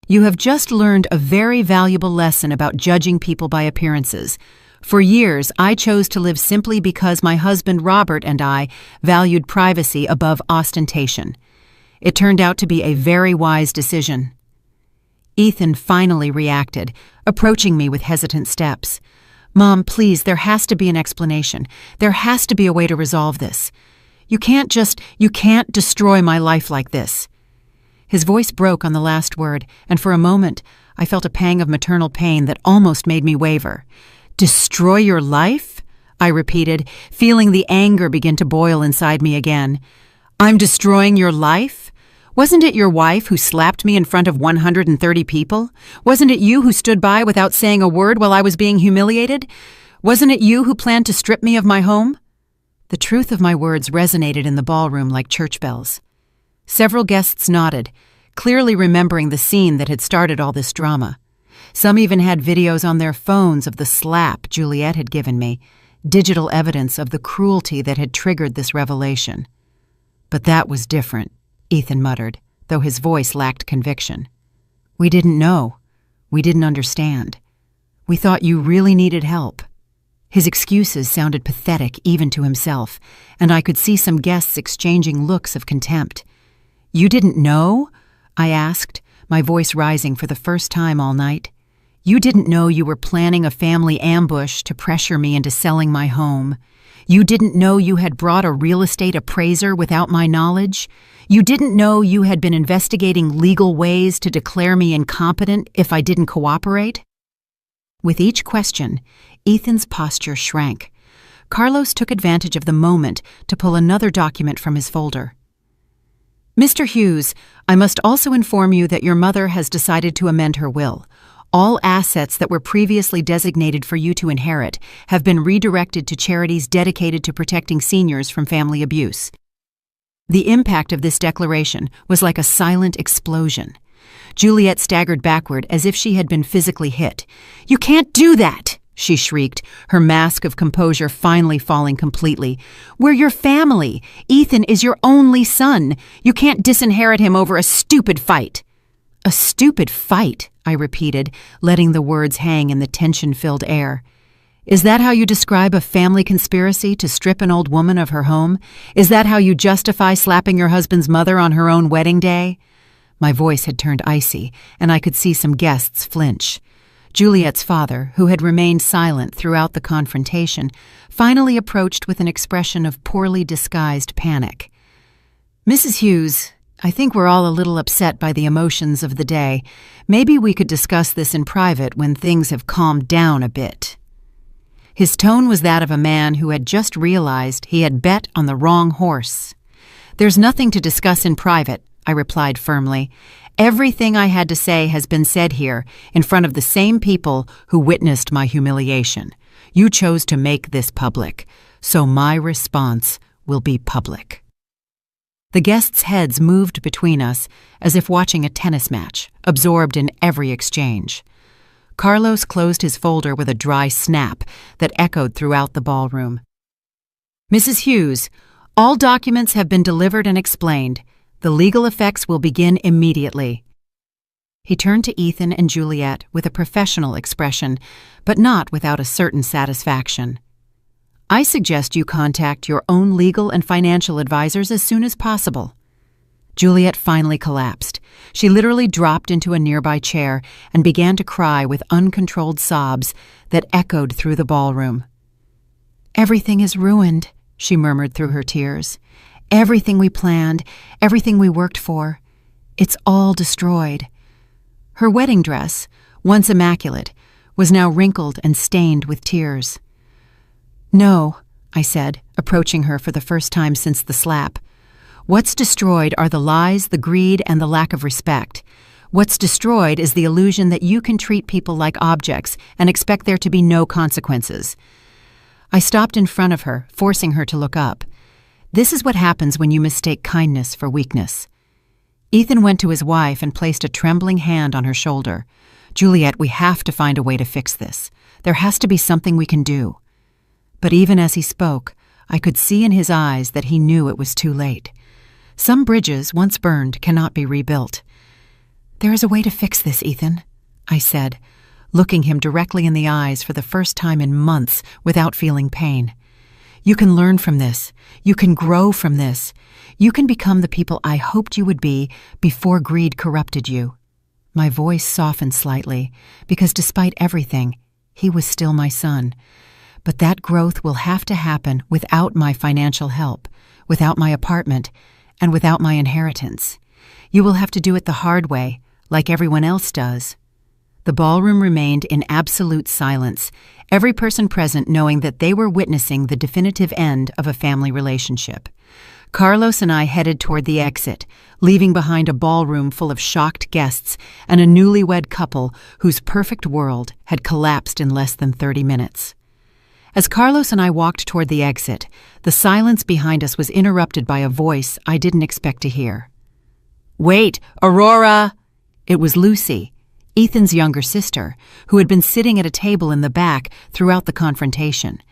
"you have just learned a very valuable lesson about judging people by appearances. For years, I chose to live simply because my husband Robert and I valued privacy above ostentation. It turned out to be a very wise decision." Ethan finally reacted, approaching me with hesitant steps. "Mom, please, there has to be an explanation. There has to be a way to resolve this. You can't destroy my life like this." His voice broke on the last word, and for a moment, I felt a pang of maternal pain that almost made me waver. "Destroy your life?" I repeated, feeling the anger begin to boil inside me again. "I'm destroying your life? Wasn't it your wife who slapped me in front of 130 people? Wasn't it you who stood by without saying a word while I was being humiliated? Wasn't it you who planned to strip me of my home?" The truth of my words resonated in the ballroom like church bells. Several guests nodded, clearly remembering the scene that had started all this drama. Some even had videos on their phones of the slap Juliet had given me, digital evidence of the cruelty that had triggered this revelation. "But that was different," Ethan muttered, though his voice lacked conviction. "We didn't know. We didn't understand. We thought you really needed help." His excuses sounded pathetic even to himself, and I could see some guests exchanging looks of contempt. "You didn't know?" I asked, my voice rising for the first time all night. "You didn't know you were planning a family ambush to pressure me into selling my home? You didn't know you had brought a real estate appraiser without my knowledge? You didn't know you had been investigating legal ways to declare me incompetent if I didn't cooperate?" With each question, Ethan's posture shrank. Carlos took advantage of the moment to pull another document from his folder. "Mr. Hughes, I must also inform you that your mother has decided to amend her will. All assets that were previously designated for you to inherit have been redirected to charities dedicated to protecting seniors from family abuse." The impact of this declaration was like a silent explosion. Juliet staggered backward as if she had been physically hit. "You can't do that!" she shrieked, her mask of composure finally falling completely. "We're your family. Ethan is your only son. You can't disinherit him over a stupid fight." "A stupid fight," I repeated, letting the words hang in the tension-filled air. "Is that how you describe a family conspiracy to strip an old woman of her home? Is that how you justify slapping your husband's mother on her own wedding day?" My voice had turned icy, and I could see some guests flinch. Juliet's father, who had remained silent throughout the confrontation, finally approached with an expression of poorly disguised panic. "Mrs. Hughes, I think we're all a little upset by the emotions of the day. Maybe we could discuss this in private when things have calmed down a bit." His tone was that of a man who had just realized he had bet on the wrong horse. "There's nothing to discuss in private," I replied firmly. "Everything I had to say has been said here, in front of the same people who witnessed my humiliation. You chose to make this public, so my response will be public." The guests' heads moved between us as if watching a tennis match, absorbed in every exchange. Carlos closed his folder with a dry snap that echoed throughout the ballroom. "Mrs. Hughes, all documents have been delivered and explained. The legal effects will begin immediately." He turned to Ethan and Juliet with a professional expression, but not without a certain satisfaction. "I suggest you contact your own legal and financial advisors as soon as possible." Juliet finally collapsed. She literally dropped into a nearby chair and began to cry with uncontrolled sobs that echoed through the ballroom. "Everything is ruined," she murmured through her tears. "Everything we planned, everything we worked for, it's all destroyed." Her wedding dress, once immaculate, was now wrinkled and stained with tears. "No," I said, approaching her for the first time since the slap. "What's destroyed are the lies, the greed, and the lack of respect. What's destroyed is the illusion that you can treat people like objects and expect there to be no consequences." I stopped in front of her, forcing her to look up. "This is what happens when you mistake kindness for weakness." Ethan went to his wife and placed a trembling hand on her shoulder. "Juliet, we have to find a way to fix this. There has to be something we can do." But even as he spoke, I could see in his eyes that he knew it was too late. Some bridges, once burned, cannot be rebuilt. "There is a way to fix this, Ethan," I said, looking him directly in the eyes for the first time in months without feeling pain. "You can learn from this. You can grow from this. You can become the people I hoped you would be before greed corrupted you." My voice softened slightly, because despite everything, he was still my son. But that growth will have to happen without my financial help, without my apartment, and without my inheritance. You will have to do it the hard way, like everyone else does. The ballroom remained in absolute silence, every person present knowing that they were witnessing the definitive end of a family relationship. Carlos and I headed toward the exit, leaving behind a ballroom full of shocked guests and a newlywed couple whose perfect world had collapsed in less than 30 minutes. As Carlos and I walked toward the exit, the silence behind us was interrupted by a voice I didn't expect to hear. "Wait, Aurora!" It was Lucy, Ethan's younger sister, who had been sitting at a table in the back throughout the confrontation.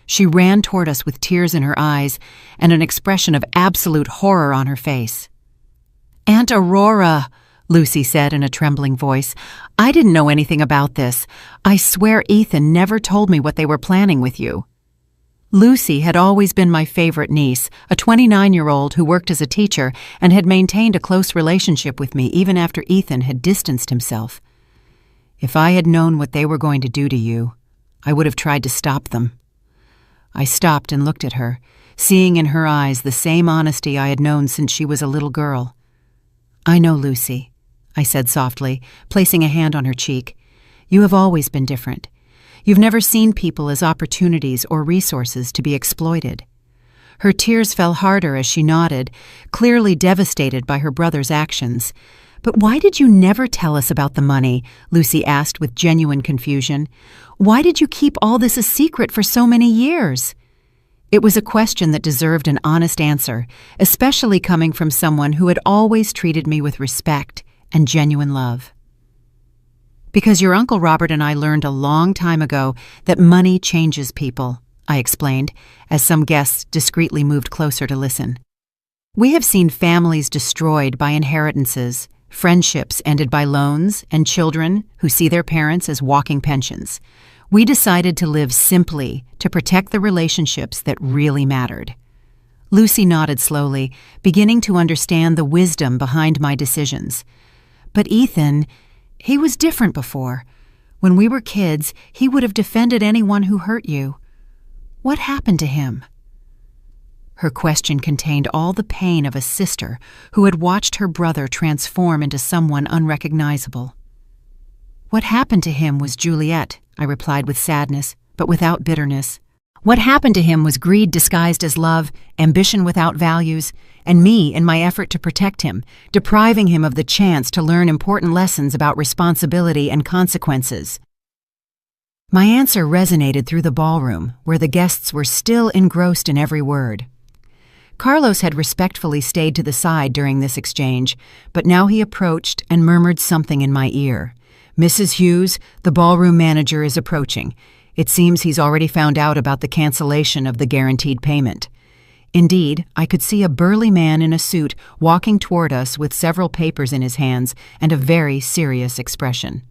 She ran toward us with tears in her eyes and an expression of absolute horror on her face. "Aunt Aurora," Lucy said in a trembling voice, "I didn't know anything about this. I swear Ethan never told me what they were planning with you." Lucy had always been my favorite niece, a 29-year-old who worked as a teacher and had maintained a close relationship with me even after Ethan had distanced himself. "If I had known what they were going to do to you, I would have tried to stop them." I stopped and looked at her, seeing in her eyes the same honesty I had known since she was a little girl. "I know, Lucy," I said softly, placing a hand on her cheek. "You have always been different. You've never seen people as opportunities or resources to be exploited." Her tears fell harder as she nodded, clearly devastated by her brother's actions. "But why did you never tell us about the money?" Lucy asked with genuine confusion. "Why did you keep all this a secret for so many years?" It was a question that deserved an honest answer, especially coming from someone who had always treated me with respect and genuine love. "Because your Uncle Robert and I learned a long time ago that money changes people," I explained, as some guests discreetly moved closer to listen. "We have seen families destroyed by inheritances, friendships ended by loans, and children who see their parents as walking pensions. We decided to live simply to protect the relationships that really mattered." Lucy nodded slowly, beginning to understand the wisdom behind my decisions. "But Ethan, he was different before. When we were kids, he would have defended anyone who hurt you. What happened to him?" Her question contained all the pain of a sister who had watched her brother transform into someone unrecognizable. "What happened to him was Juliet," I replied with sadness, but without bitterness. What happened to him was greed disguised as love, ambition without values, and me in my effort to protect him, depriving him of the chance to learn important lessons about responsibility and consequences. My answer resonated through the ballroom, where the guests were still engrossed in every word. Carlos had respectfully stayed to the side during this exchange, but now he approached and murmured something in my ear. "Mrs. Hughes, the ballroom manager is approaching. It seems he's already found out about the cancellation of the guaranteed payment." Indeed, I could see a burly man in a suit walking toward us with several papers in his hands and a very serious expression.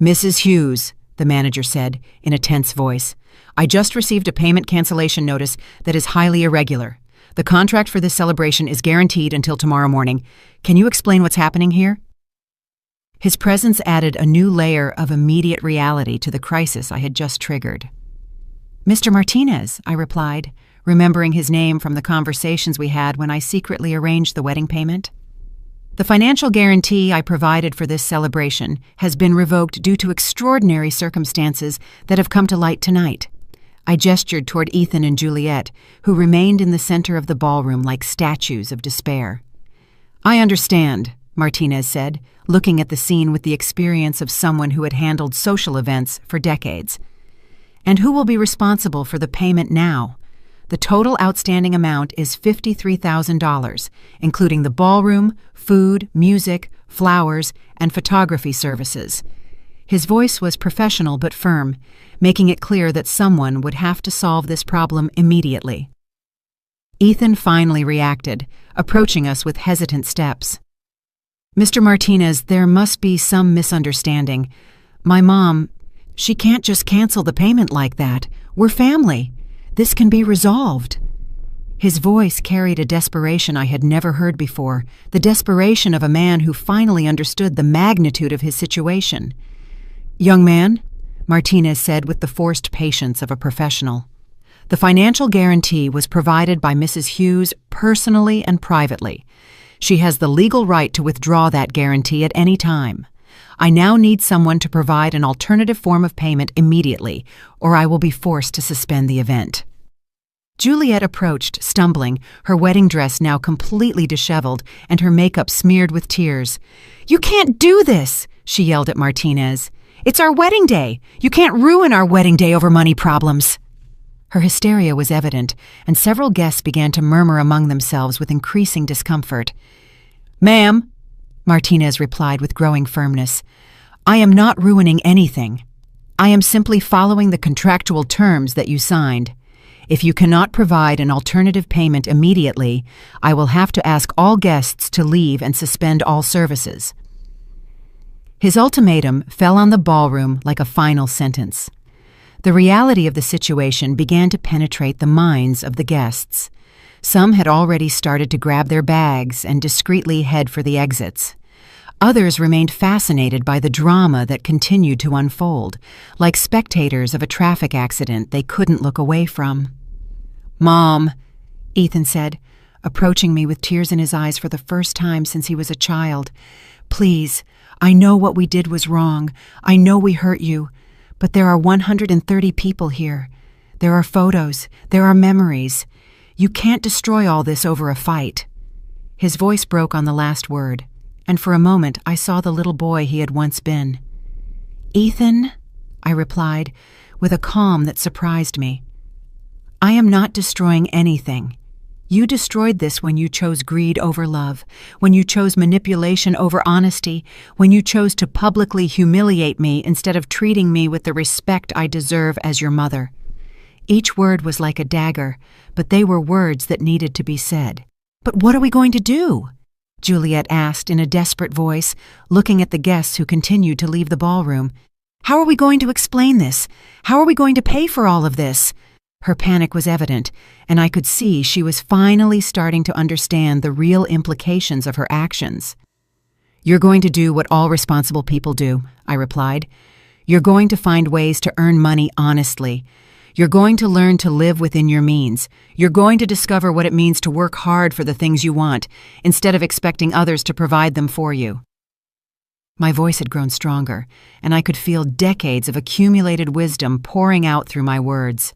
"Mrs. Hughes," the manager said in a tense voice, "I just received a payment cancellation notice that is highly irregular. The contract for this celebration is guaranteed until tomorrow morning. Can you explain what's happening here?" His presence added a new layer of immediate reality to the crisis I had just triggered. "Mr. Martinez," I replied, remembering his name from the conversations we had when I secretly arranged the wedding payment. "The financial guarantee I provided for this celebration has been revoked due to extraordinary circumstances that have come to light tonight." I gestured toward Ethan and Juliet, who remained in the center of the ballroom like statues of despair. "I understand," Martinez said, looking at the scene with the experience of someone who had handled social events for decades. "And who will be responsible for the payment now? The total outstanding amount is $53,000, including the ballroom, food, music, flowers, and photography services." His voice was professional but firm, making it clear that someone would have to solve this problem immediately. Ethan finally reacted, approaching us with hesitant steps. "Mr. Martinez, there must be some misunderstanding. My mom, she can't just cancel the payment like that. We're family. This can be resolved." His voice carried a desperation I had never heard before, the desperation of a man who finally understood the magnitude of his situation. "Young man," Martinez said with the forced patience of a professional, "the financial guarantee was provided by Mrs. Hughes personally and privately. She has the legal right to withdraw that guarantee at any time. I now need someone to provide an alternative form of payment immediately, or I will be forced to suspend the event." Juliet approached, stumbling, her wedding dress now completely disheveled and her makeup smeared with tears. "You can't do this!" she yelled at Martinez. "It's our wedding day! You can't ruin our wedding day over money problems!" Her hysteria was evident, and several guests began to murmur among themselves with increasing discomfort. "Ma'am," Martinez replied with growing firmness, "I am not ruining anything. I am simply following the contractual terms that you signed. If you cannot provide an alternative payment immediately, I will have to ask all guests to leave and suspend all services." His ultimatum fell on the ballroom like a final sentence. The reality of the situation began to penetrate the minds of the guests. Some had already started to grab their bags and discreetly head for the exits. Others remained fascinated by the drama that continued to unfold, like spectators of a traffic accident they couldn't look away from. "Mom," Ethan said, approaching me with tears in his eyes for the first time since he was a child, "please, I know what we did was wrong. I know we hurt you. But there are 130 people here. There are photos. There are memories. You can't destroy all this over a fight." His voice broke on the last word, and for a moment I saw the little boy he had once been. "Ethan," I replied, with a calm that surprised me, "I am not destroying anything. You destroyed this when you chose greed over love, when you chose manipulation over honesty, when you chose to publicly humiliate me instead of treating me with the respect I deserve as your mother." Each word was like a dagger, but they were words that needed to be said. "But what are we going to do?" Juliet asked in a desperate voice, looking at the guests who continued to leave the ballroom. "How are we going to explain this? How are we going to pay for all of this?" Her panic was evident, and I could see she was finally starting to understand the real implications of her actions. "You're going to do what all responsible people do," I replied. "You're going to find ways to earn money honestly. You're going to learn to live within your means. You're going to discover what it means to work hard for the things you want, instead of expecting others to provide them for you." My voice had grown stronger, and I could feel decades of accumulated wisdom pouring out through my words.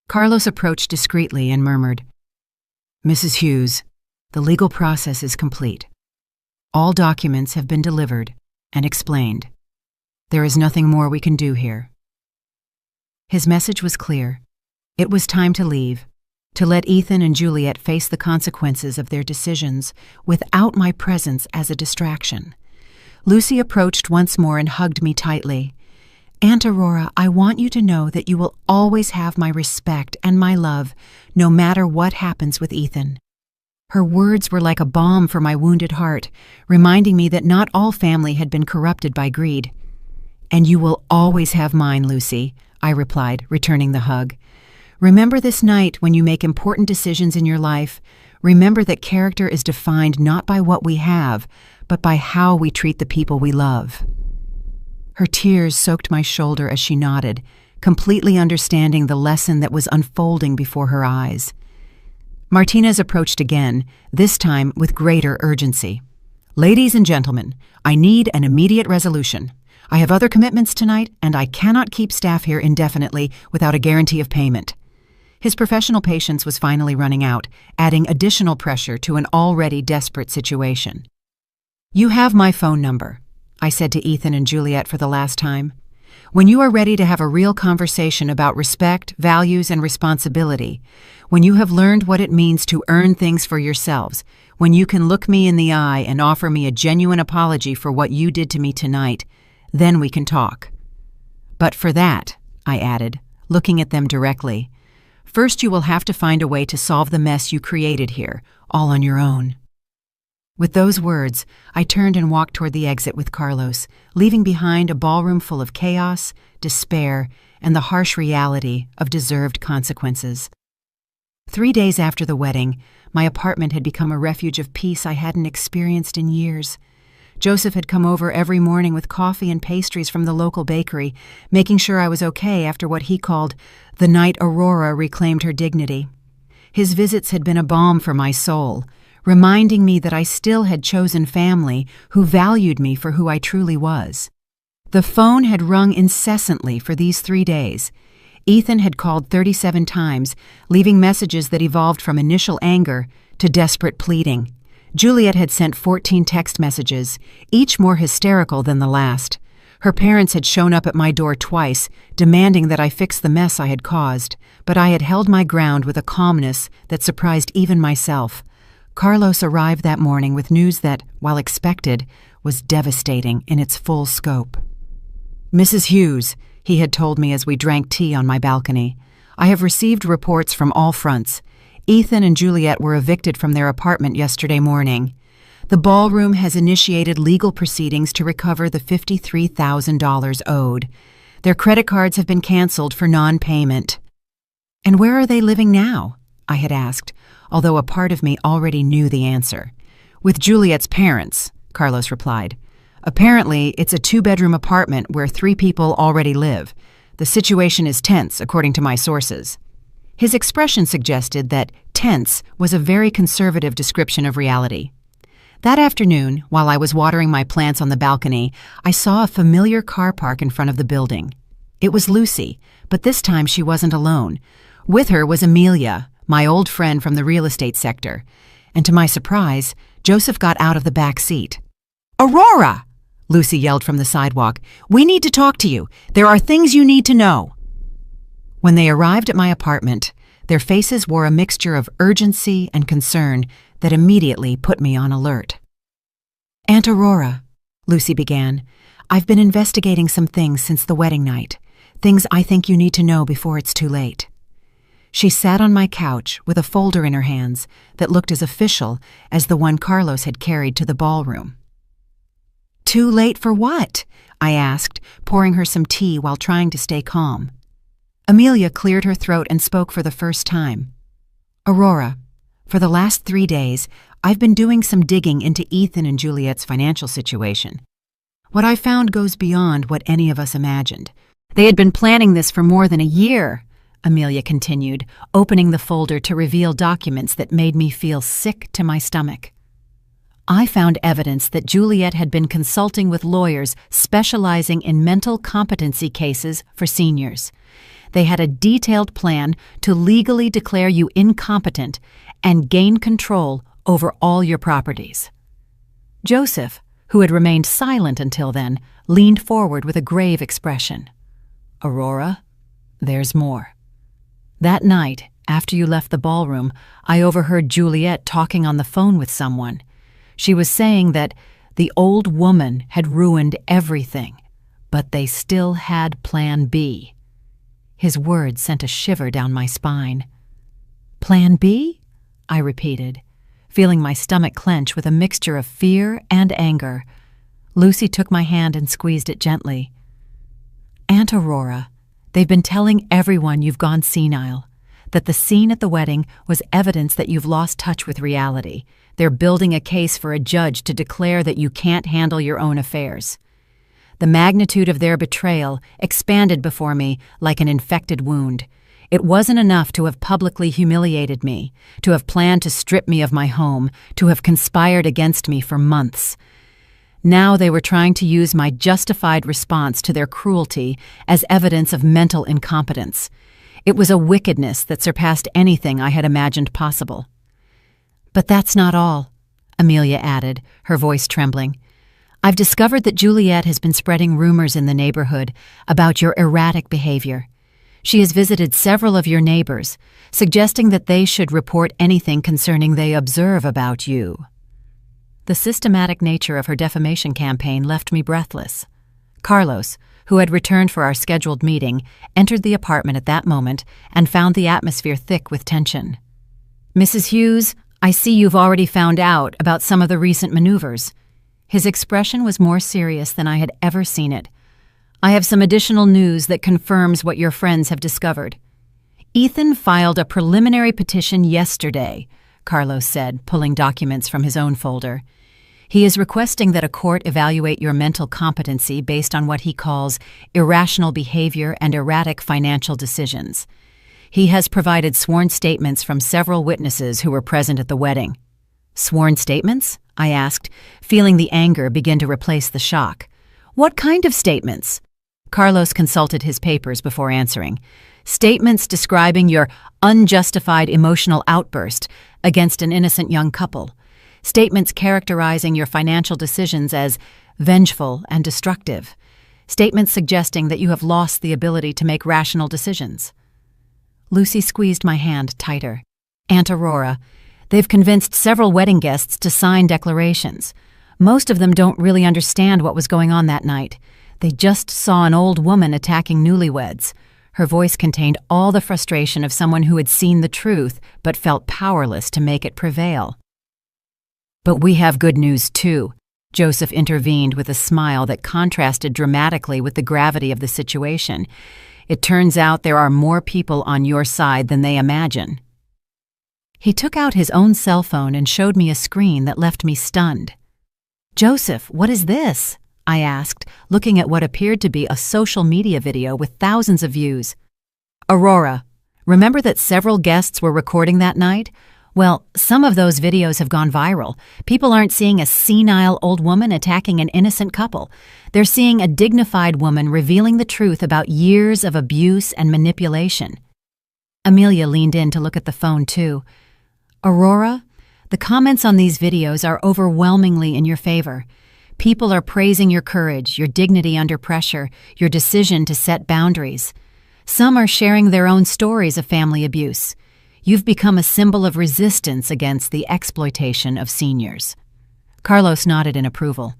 Carlos approached discreetly and murmured, "Mrs. Hughes, the legal process is complete. All documents have been delivered and explained. There is nothing more we can do here." His message was clear. It was time to leave, to let Ethan and Juliet face the consequences of their decisions without my presence as a distraction. Lucy approached once more and hugged me tightly. "Aunt Aurora, I want you to know that you will always have my respect and my love, no matter what happens with Ethan." Her words were like a balm for my wounded heart, reminding me that not all family had been corrupted by greed. "And you will always have mine, Lucy," I replied, returning the hug. "Remember this night when you make important decisions in your life. Remember that character is defined not by what we have, but by how we treat the people we love." Her tears soaked my shoulder as she nodded, completely understanding the lesson that was unfolding before her eyes. Martinez approached again, this time with greater urgency. "Ladies and gentlemen, I need an immediate resolution. I have other commitments tonight, and I cannot keep staff here indefinitely without a guarantee of payment." His professional patience was finally running out, adding additional pressure to an already desperate situation. "You have my phone number," I said to Ethan and Juliet for the last time. "When you are ready to have a real conversation about respect, values, and responsibility, when you have learned what it means to earn things for yourselves, when you can look me in the eye and offer me a genuine apology for what you did to me tonight, then we can talk. But for that," I added, looking at them directly, "first you will have to find a way to solve the mess you created here, all on your own." With those words, I turned and walked toward the exit with Carlos, leaving behind a ballroom full of chaos, despair, and the harsh reality of deserved consequences. 3 days after the wedding, my apartment had become a refuge of peace I hadn't experienced in years. Joseph had come over every morning with coffee and pastries from the local bakery, making sure I was okay after what he called the night Aurora reclaimed her dignity. His visits had been a balm for my soul, reminding me that I still had chosen family who valued me for who I truly was. The phone had rung incessantly for these 3 days. Ethan had called 37 times, leaving messages that evolved from initial anger to desperate pleading. Juliet had sent 14 text messages, each more hysterical than the last. Her parents had shown up at my door twice, demanding that I fix the mess I had caused, but I had held my ground with a calmness that surprised even myself. Carlos arrived that morning with news that, while expected, was devastating in its full scope. "Mrs. Hughes," he had told me as we drank tea on my balcony, "I have received reports from all fronts. Ethan and Juliet were evicted from their apartment yesterday morning. The ballroom has initiated legal proceedings to recover the $53,000 owed. Their credit cards have been canceled for non-payment." "And where are they living now?" I had asked, although a part of me already knew the answer. "With Juliet's parents," Carlos replied. "Apparently, it's a 2-bedroom apartment where 3 people already live. The situation is tense, according to my sources." His expression suggested that tense was a very conservative description of reality. That afternoon, while I was watering my plants on the balcony, I saw a familiar car park in front of the building. It was Lucy, but this time she wasn't alone. With her was Amelia, my old friend from the real estate sector. And to my surprise, Joseph got out of the back seat. "Aurora!" Lucy yelled from the sidewalk. "We need to talk to you. There are things you need to know." When they arrived at my apartment, their faces wore a mixture of urgency and concern that immediately put me on alert. "Aunt Aurora," Lucy began, "I've been investigating some things since the wedding night, things I think you need to know before it's too late." She sat on my couch with a folder in her hands that looked as official as the one Carlos had carried to the ballroom. "Too late for what?" I asked, pouring her some tea while trying to stay calm. Amelia cleared her throat and spoke for the first time. "Aurora, for the last 3 days, I've been doing some digging into Ethan and Juliet's financial situation. What I found goes beyond what any of us imagined. They had been planning this for more than a year," Amelia continued, opening the folder to reveal documents that made me feel sick to my stomach. I found evidence that Juliet had been consulting with lawyers specializing in mental competency cases for seniors. They had a detailed plan to legally declare you incompetent and gain control over all your properties. Joseph, who had remained silent until then, leaned forward with a grave expression. Aurora, there's more. That night, after you left the ballroom, I overheard Juliet talking on the phone with someone. She was saying that the old woman had ruined everything, but they still had Plan B. His words sent a shiver down my spine. Plan B? I repeated, feeling my stomach clench with a mixture of fear and anger. Lucy took my hand and squeezed it gently. Aunt Aurora, they've been telling everyone you've gone senile, that the scene at the wedding was evidence that you've lost touch with reality. They're building a case for a judge to declare that you can't handle your own affairs. The magnitude of their betrayal expanded before me like an infected wound. It wasn't enough to have publicly humiliated me, to have planned to strip me of my home, to have conspired against me for months. Now they were trying to use my justified response to their cruelty as evidence of mental incompetence. It was a wickedness that surpassed anything I had imagined possible. But that's not all, Amelia added, her voice trembling. I've discovered that Juliet has been spreading rumors in the neighborhood about your erratic behavior. She has visited several of your neighbors, suggesting that they should report anything concerning they observe about you. The systematic nature of her defamation campaign left me breathless. Carlos, who had returned for our scheduled meeting, entered the apartment at that moment and found the atmosphere thick with tension. Mrs. Hughes, I see you've already found out about some of the recent maneuvers. His expression was more serious than I had ever seen it. I have some additional news that confirms what your friends have discovered. Ethan filed a preliminary petition yesterday, Carlos said, pulling documents from his own folder. He is requesting that a court evaluate your mental competency based on what he calls irrational behavior and erratic financial decisions. He has provided sworn statements from several witnesses who were present at the wedding. Sworn statements? I asked, feeling the anger begin to replace the shock. What kind of statements? Carlos consulted his papers before answering. Statements describing your unjustified emotional outburst against an innocent young couple. Statements characterizing your financial decisions as vengeful and destructive. Statements suggesting that you have lost the ability to make rational decisions. Lucy squeezed my hand tighter. Aunt Aurora, they've convinced several wedding guests to sign declarations. Most of them don't really understand what was going on that night. They just saw an old woman attacking newlyweds. Her voice contained all the frustration of someone who had seen the truth but felt powerless to make it prevail. But we have good news, too, Joseph intervened with a smile that contrasted dramatically with the gravity of the situation. It turns out there are more people on your side than they imagine. He took out his own cell phone and showed me a screen that left me stunned. Joseph, what is this? I asked, looking at what appeared to be a social media video with thousands of views. Aurora, remember that several guests were recording that night? Well, some of those videos have gone viral. People aren't seeing a senile old woman attacking an innocent couple. They're seeing a dignified woman revealing the truth about years of abuse and manipulation. Amelia leaned in to look at the phone, too. Aurora, the comments on these videos are overwhelmingly in your favor. People are praising your courage, your dignity under pressure, your decision to set boundaries. Some are sharing their own stories of family abuse. You've become a symbol of resistance against the exploitation of seniors. Carlos nodded in approval.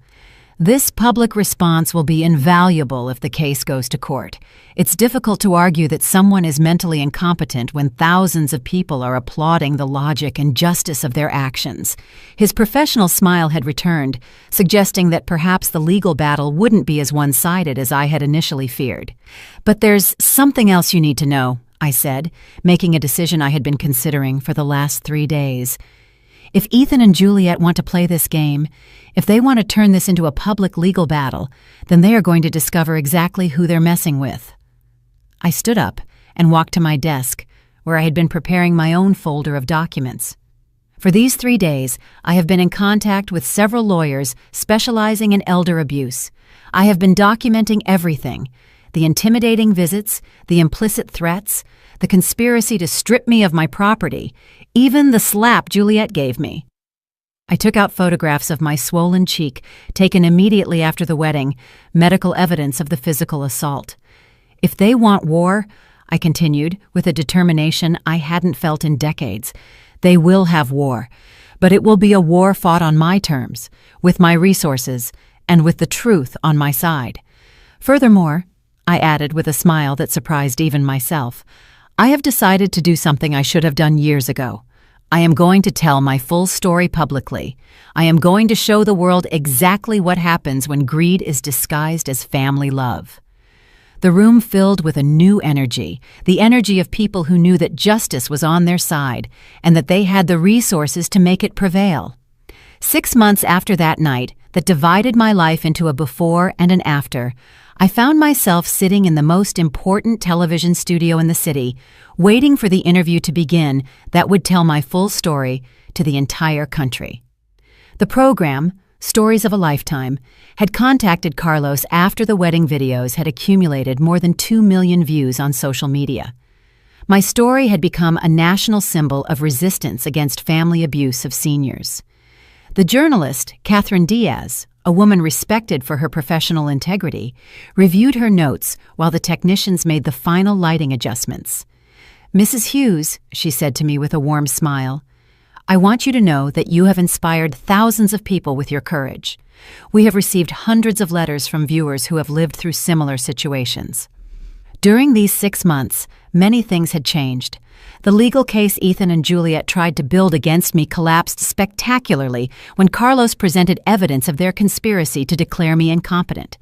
This public response will be invaluable if the case goes to court. It's difficult to argue that someone is mentally incompetent when thousands of people are applauding the logic and justice of their actions. His professional smile had returned, suggesting that perhaps the legal battle wouldn't be as one-sided as I had initially feared. But there's something else you need to know, I said, making a decision I had been considering for the last 3 days. If Ethan and Juliet want to play this game, if they want to turn this into a public legal battle, then they are going to discover exactly who they're messing with. I stood up and walked to my desk, where I had been preparing my own folder of documents. For these 3 days, I have been in contact with several lawyers specializing in elder abuse. I have been documenting everything: the intimidating visits, the implicit threats, the conspiracy to strip me of my property, even the slap Juliet gave me. I took out photographs of my swollen cheek, taken immediately after the wedding, medical evidence of the physical assault. If they want war, I continued, with a determination I hadn't felt in decades, they will have war, but it will be a war fought on my terms, with my resources, and with the truth on my side. Furthermore, I added with a smile that surprised even myself, I have decided to do something I should have done years ago. I am going to tell my full story publicly. I am going to show the world exactly what happens when greed is disguised as family love. The room filled with a new energy, the energy of people who knew that justice was on their side and that they had the resources to make it prevail. 6 months after that night that divided my life into a before and an after, I found myself sitting in the most important television studio in the city, waiting for the interview to begin that would tell my full story to the entire country. The program, Stories of a Lifetime, had contacted Carlos after the wedding videos had accumulated more than 2 million views on social media. My story had become a national symbol of resistance against family abuse of seniors. The journalist, Catherine Diaz, a woman respected for her professional integrity, reviewed her notes while the technicians made the final lighting adjustments. "Mrs. Hughes," she said to me with a warm smile, "I want you to know that you have inspired thousands of people with your courage. We have received hundreds of letters from viewers who have lived through similar situations." During these 6 months, many things had changed. The legal case Ethan and Juliet tried to build against me collapsed spectacularly when Carlos presented evidence of their conspiracy to declare me incompetent.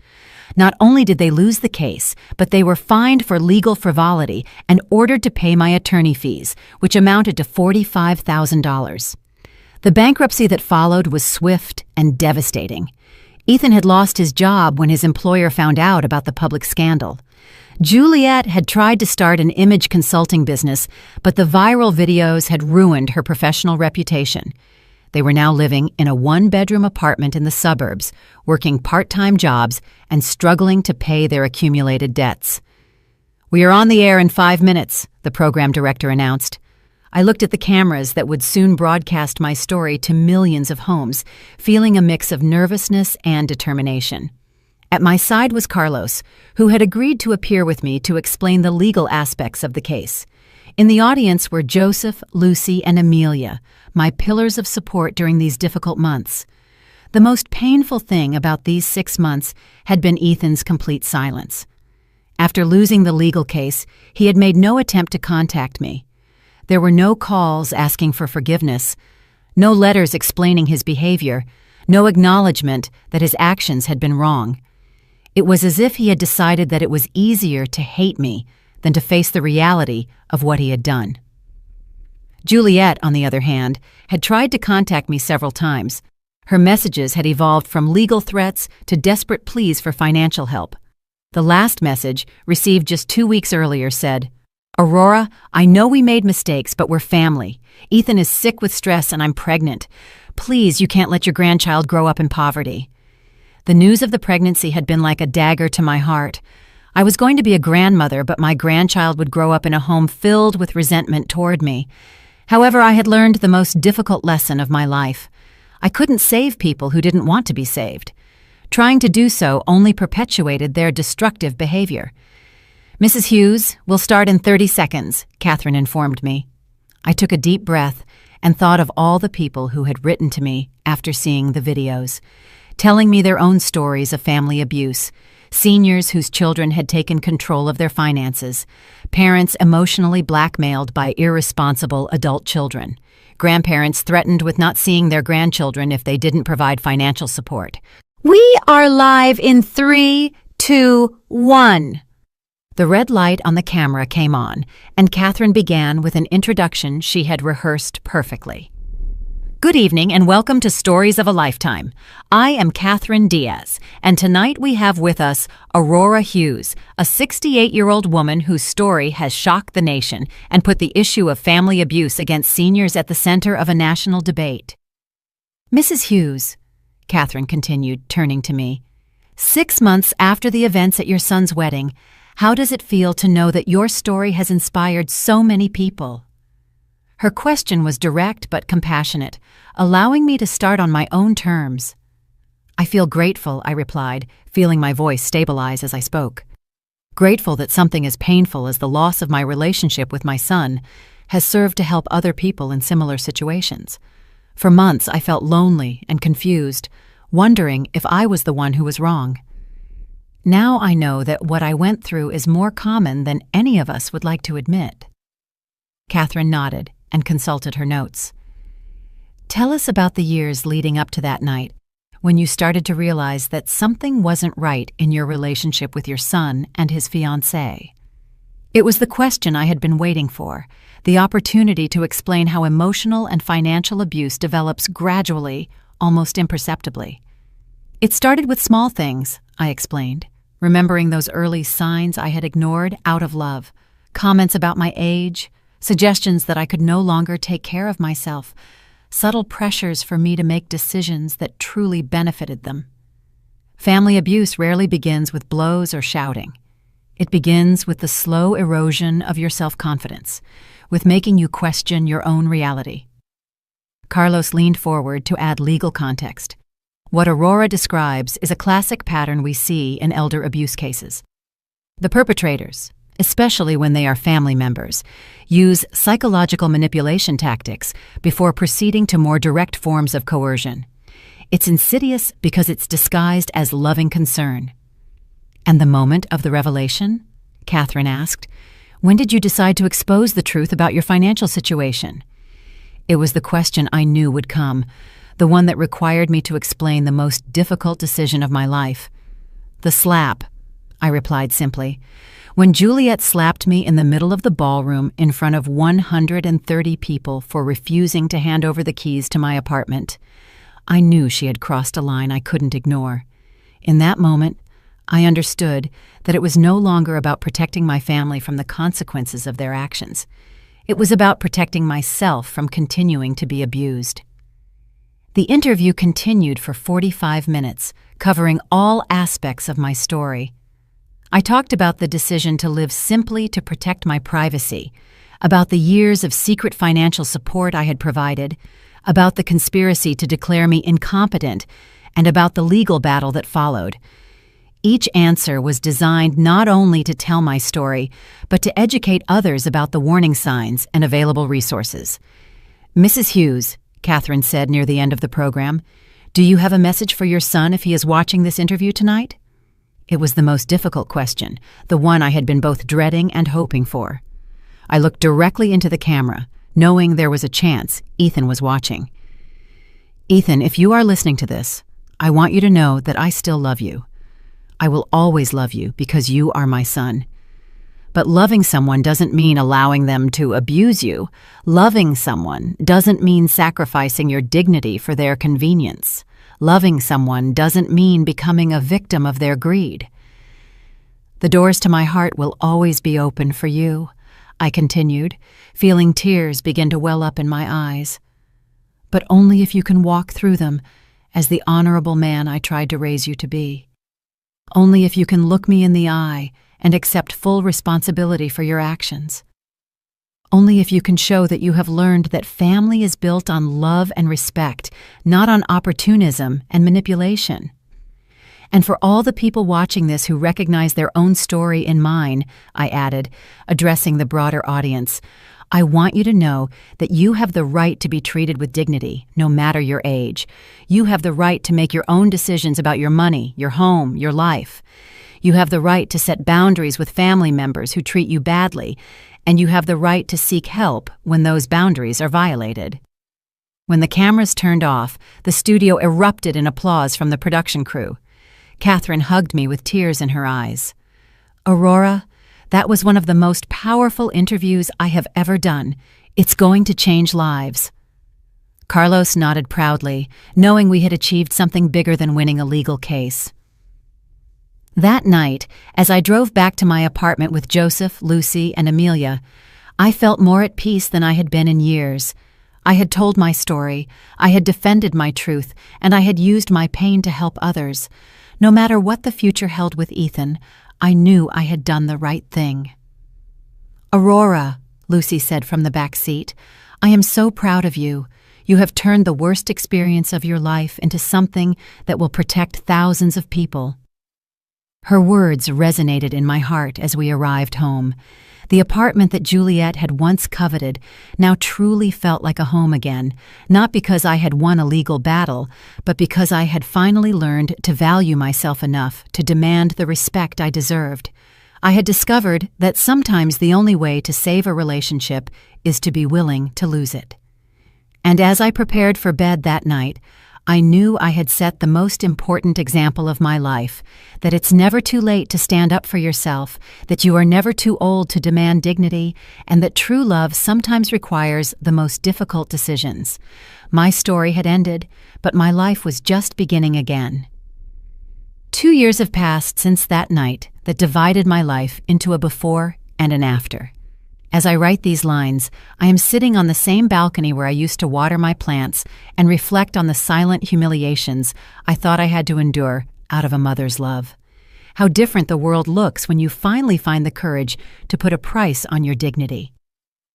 Not only did they lose the case, but they were fined for legal frivolity and ordered to pay my attorney fees, which amounted to $45,000. The bankruptcy that followed was swift and devastating. Ethan had lost his job when his employer found out about the public scandal. Juliet had tried to start an image consulting business, but the viral videos had ruined her professional reputation. They were now living in a 1-bedroom apartment in the suburbs, working part-time jobs and struggling to pay their accumulated debts. "We are on the air in 5 minutes," the program director announced. I looked at the cameras that would soon broadcast my story to millions of homes, feeling a mix of nervousness and determination. At my side was Carlos, who had agreed to appear with me to explain the legal aspects of the case. In the audience were Joseph, Lucy, and Amelia, my pillars of support during these difficult months. The most painful thing about these 6 months had been Ethan's complete silence. After losing the legal case, he had made no attempt to contact me. There were no calls asking for forgiveness, no letters explaining his behavior, no acknowledgement that his actions had been wrong. It was as if he had decided that it was easier to hate me than to face the reality of what he had done. Juliet, on the other hand, had tried to contact me several times. Her messages had evolved from legal threats to desperate pleas for financial help. The last message, received just 2 weeks earlier, said, "Aurora, I know we made mistakes, but we're family. Ethan is sick with stress and I'm pregnant. Please, you can't let your grandchild grow up in poverty." The news of the pregnancy had been like a dagger to my heart. I was going to be a grandmother, but my grandchild would grow up in a home filled with resentment toward me. However, I had learned the most difficult lesson of my life. I couldn't save people who didn't want to be saved. Trying to do so only perpetuated their destructive behavior. "Mrs. Hughes, we'll start in 30 seconds, Catherine informed me. I took a deep breath and thought of all the people who had written to me after seeing the videos, telling me their own stories of family abuse, seniors whose children had taken control of their finances, parents emotionally blackmailed by irresponsible adult children, grandparents threatened with not seeing their grandchildren if they didn't provide financial support. We are live in 3, 2, 1. The red light on the camera came on, and Catherine began with an introduction she had rehearsed perfectly. Good evening and welcome to Stories of a Lifetime. I am Catherine Diaz, and tonight we have with us Aurora Hughes, a 68-year-old woman whose story has shocked the nation and put the issue of family abuse against seniors at the center of a national debate. Mrs. Hughes, Catherine continued, turning to me, 6 months after the events at your son's wedding, how does it feel to know that your story has inspired so many people? Her question was direct but compassionate, allowing me to start on my own terms. I feel grateful, I replied, feeling my voice stabilize as I spoke. Grateful that something as painful as the loss of my relationship with my son has served to help other people in similar situations. For months I felt lonely and confused, wondering if I was the one who was wrong. Now I know that what I went through is more common than any of us would like to admit. Catherine nodded and consulted her notes. Tell us about the years leading up to that night, when you started to realize that something wasn't right in your relationship with your son and his fiancée. It was the question I had been waiting for, the opportunity to explain how emotional and financial abuse develops gradually, almost imperceptibly. It started with small things, I explained, remembering those early signs I had ignored out of love, comments about my age, suggestions that I could no longer take care of myself, subtle pressures for me to make decisions that truly benefited them. Family abuse rarely begins with blows or shouting. It begins with the slow erosion of your self-confidence, with making you question your own reality. Carlos leaned forward to add legal context. What Aurora describes is a classic pattern we see in elder abuse cases. The perpetrators, especially when they are family members, use psychological manipulation tactics before proceeding to more direct forms of coercion. It's insidious because it's disguised as loving concern. And the moment of the revelation? Catherine asked. When did you decide to expose the truth about your financial situation? It was the question I knew would come, the one that required me to explain the most difficult decision of my life. The slap, I replied simply. When Juliet slapped me in the middle of the ballroom in front of 130 people for refusing to hand over the keys to my apartment, I knew she had crossed a line I couldn't ignore. In that moment, I understood that it was no longer about protecting my family from the consequences of their actions. It was about protecting myself from continuing to be abused. The interview continued for 45 minutes, covering all aspects of my story. I talked about the decision to live simply to protect my privacy, about the years of secret financial support I had provided, about the conspiracy to declare me incompetent, and about the legal battle that followed. Each answer was designed not only to tell my story, but to educate others about the warning signs and available resources. Mrs. Hughes, Catherine said near the end of the program, do you have a message for your son if he is watching this interview tonight? It was the most difficult question, the one I had been both dreading and hoping for. I looked directly into the camera, knowing there was a chance Ethan was watching. Ethan, if you are listening to this, I want you to know that I still love you. I will always love you because you are my son. But loving someone doesn't mean allowing them to abuse you. Loving someone doesn't mean sacrificing your dignity for their convenience. Loving someone doesn't mean becoming a victim of their greed. The doors to my heart will always be open for you, I continued, feeling tears begin to well up in my eyes. But only if you can walk through them as the honorable man I tried to raise you to be. Only if you can look me in the eye and accept full responsibility for your actions. Only if you can show that you have learned that family is built on love and respect, not on opportunism and manipulation. And for all the people watching this who recognize their own story in mine, I added, addressing the broader audience, I want you to know that you have the right to be treated with dignity, no matter your age. You have the right to make your own decisions about your money, your home, your life. You have the right to set boundaries with family members who treat you badly, and you have the right to seek help when those boundaries are violated. When the cameras turned off, the studio erupted in applause from the production crew. Catherine hugged me with tears in her eyes. Aurora, that was one of the most powerful interviews I have ever done. It's going to change lives. Carlos nodded proudly, knowing we had achieved something bigger than winning a legal case. That night, as I drove back to my apartment with Joseph, Lucy, and Amelia, I felt more at peace than I had been in years. I had told my story, I had defended my truth, and I had used my pain to help others. No matter what the future held with Ethan, I knew I had done the right thing. "Aurora," Lucy said from the back seat, "I am so proud of you. You have turned the worst experience of your life into something that will protect thousands of people." Her words resonated in my heart as we arrived home. The apartment that Juliet had once coveted now truly felt like a home again, not because I had won a legal battle, but because I had finally learned to value myself enough to demand the respect I deserved. I had discovered that sometimes the only way to save a relationship is to be willing to lose it. And as I prepared for bed that night, I knew I had set the most important example of my life, that it's never too late to stand up for yourself, that you are never too old to demand dignity, and that true love sometimes requires the most difficult decisions. My story had ended, but my life was just beginning again. 2 years have passed since that night that divided my life into a before and an after. As I write these lines, I am sitting on the same balcony where I used to water my plants and reflect on the silent humiliations I thought I had to endure out of a mother's love. How different the world looks when you finally find the courage to put a price on your dignity.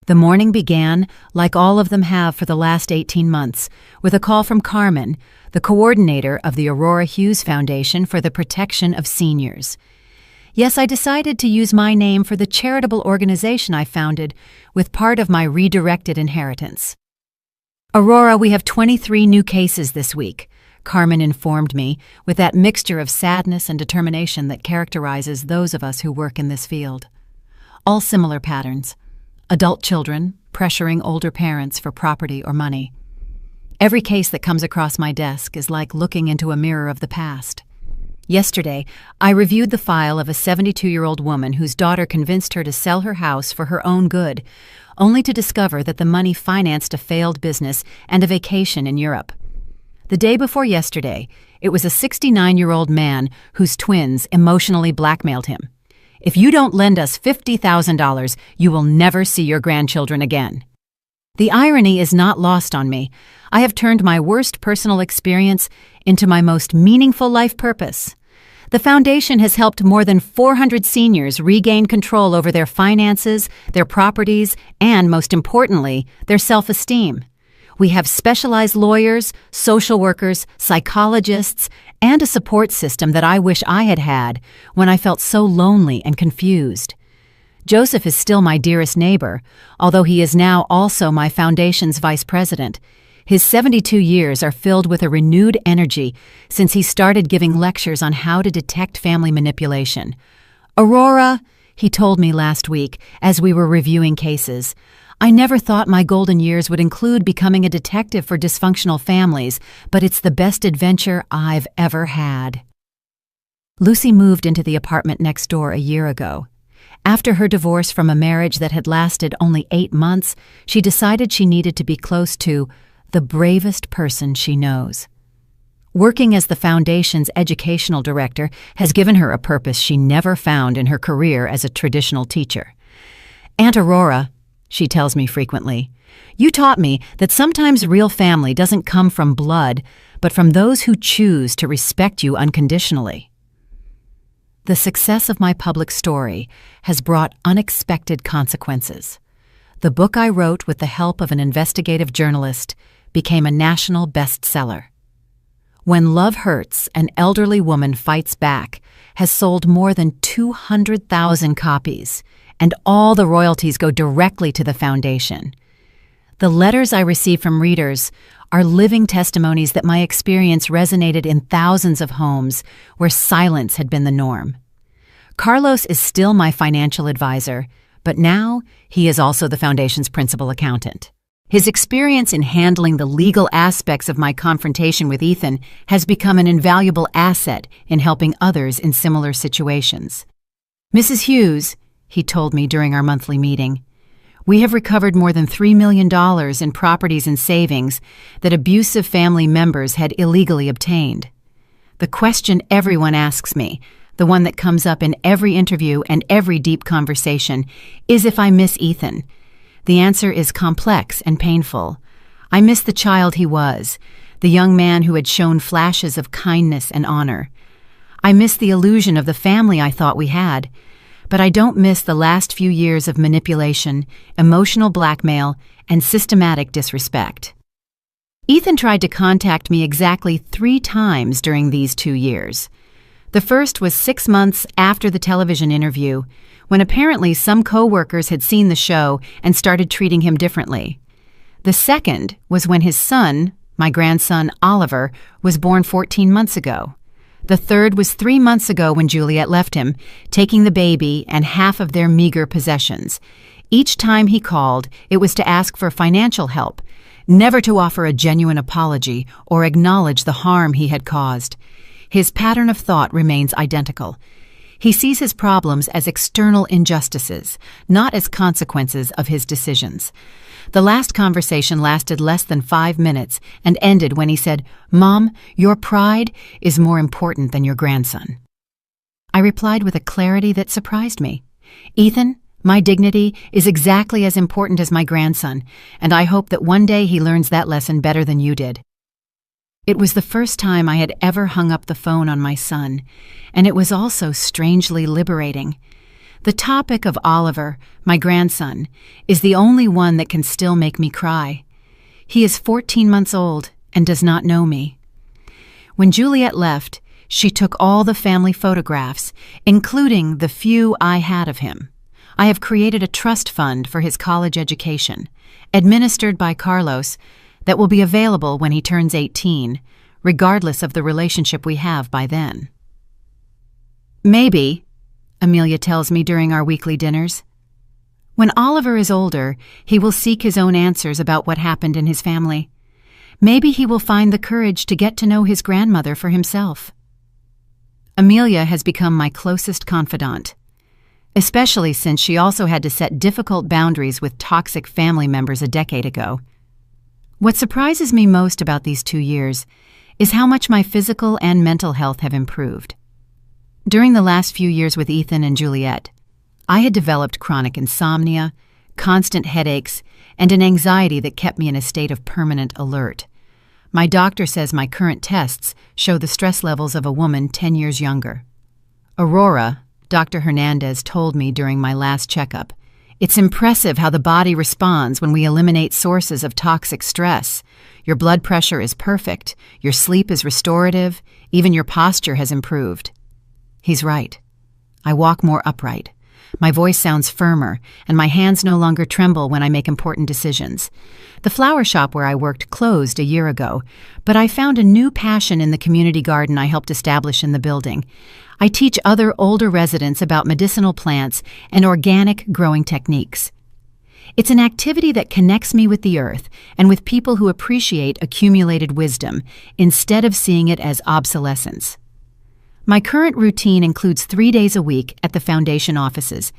The morning began, like all of them have for the last 18 months, with a call from Carmen, the coordinator of the Aurora Hughes Foundation for the Protection of Seniors. Yes, I decided to use my name for the charitable organization I founded with part of my redirected inheritance. "Aurora, we have 23 new cases this week," Carmen informed me, with that mixture of sadness and determination that characterizes those of us who work in this field. All similar patterns: adult children pressuring older parents for property or money. Every case that comes across my desk is like looking into a mirror of the past. Yesterday, I reviewed the file of a 72-year-old woman whose daughter convinced her to sell her house for her own good, only to discover that the money financed a failed business and a vacation in Europe. The day before yesterday, it was a 69-year-old man whose twins emotionally blackmailed him. "If you don't lend us $50,000, you will never see your grandchildren again." The irony is not lost on me. I have turned my worst personal experience into my most meaningful life purpose. The foundation has helped more than 400 seniors regain control over their finances, their properties, and, most importantly, their self-esteem. We have specialized lawyers, social workers, psychologists, and a support system that I wish I had had when I felt so lonely and confused. Joseph is still my dearest neighbor, although he is now also my foundation's vice president. His 72 years are filled with a renewed energy since he started giving lectures on how to detect family manipulation. "Aurora," he told me last week as we were reviewing cases, "I never thought my golden years would include becoming a detective for dysfunctional families, but it's the best adventure I've ever had." Lucy moved into the apartment next door a year ago. After her divorce from a marriage that had lasted only 8 months, she decided she needed to be close to the bravest person she knows. Working as the Foundation's educational director has given her a purpose she never found in her career as a traditional teacher. "Aunt Aurora," she tells me frequently, "you taught me that sometimes real family doesn't come from blood, but from those who choose to respect you unconditionally." The success of my public story has brought unexpected consequences. The book I wrote with the help of an investigative journalist became a national bestseller. When Love Hurts, An Elderly Woman Fights Back has sold more than 200,000 copies, and all the royalties go directly to the foundation. The letters I receive from readers are living testimonies that my experience resonated in thousands of homes where silence had been the norm. Carlos is still my financial advisor, but now he is also the foundation's principal accountant. His experience in handling the legal aspects of my confrontation with Ethan has become an invaluable asset in helping others in similar situations. "Mrs. Hughes," he told me during our monthly meeting, We have recovered more than $3 million in properties and savings that abusive family members had illegally obtained. The question everyone asks me, the one that comes up in every interview and every deep conversation, is if I miss Ethan. The answer is complex and painful. I miss the child he was, the young man who had shown flashes of kindness and honor. I miss the illusion of the family I thought we had, but I don't miss the last few years of manipulation, emotional blackmail, and systematic disrespect. Ethan tried to contact me exactly 3 times during these 2 years. The first was 6 months after the television interview, when apparently some co-workers had seen the show and started treating him differently. The second was when his son, my grandson Oliver, was born 14 months ago. The third was 3 months ago when Juliet left him, taking the baby and half of their meager possessions. Each time he called, it was to ask for financial help, never to offer a genuine apology or acknowledge the harm he had caused. His pattern of thought remains identical. He sees his problems as external injustices, not as consequences of his decisions. The last conversation lasted less than 5 minutes and ended when he said, "Mom, your pride is more important than your grandson." I replied with a clarity that surprised me. "Ethan, my dignity is exactly as important as my grandson, and I hope that one day he learns that lesson better than you did." It was the first time I had ever hung up the phone on my son, and it was also strangely liberating. The topic of Oliver, my grandson, is the only one that can still make me cry. He is 14 months old and does not know me. When Juliet left, she took all the family photographs, including the few I had of him. I have created a trust fund for his college education, administered by Carlos, that will be available when he turns 18, regardless of the relationship we have by then. Maybe, Amelia tells me during our weekly dinners, when Oliver is older, he will seek his own answers about what happened in his family. Maybe he will find the courage to get to know his grandmother for himself. Amelia has become my closest confidant, especially since she also had to set difficult boundaries with toxic family members a decade ago. What surprises me most about these 2 years is how much my physical and mental health have improved. During the last few years with Ethan and Juliet, I had developed chronic insomnia, constant headaches, and an anxiety that kept me in a state of permanent alert. My doctor says my current tests show the stress levels of a woman 10 years younger. Aurora, Dr. Hernandez told me during my last checkup, "It's impressive how the body responds when we eliminate sources of toxic stress. Your blood pressure is perfect, your sleep is restorative, even your posture has improved." He's right. I walk more upright. My voice sounds firmer, and my hands no longer tremble when I make important decisions. The flower shop where I worked closed a year ago, but I found a new passion in the community garden I helped establish in the building. I teach other older residents about medicinal plants and organic growing techniques. It's an activity that connects me with the earth and with people who appreciate accumulated wisdom instead of seeing it as obsolescence. My current routine includes 3 days a week at the foundation offices,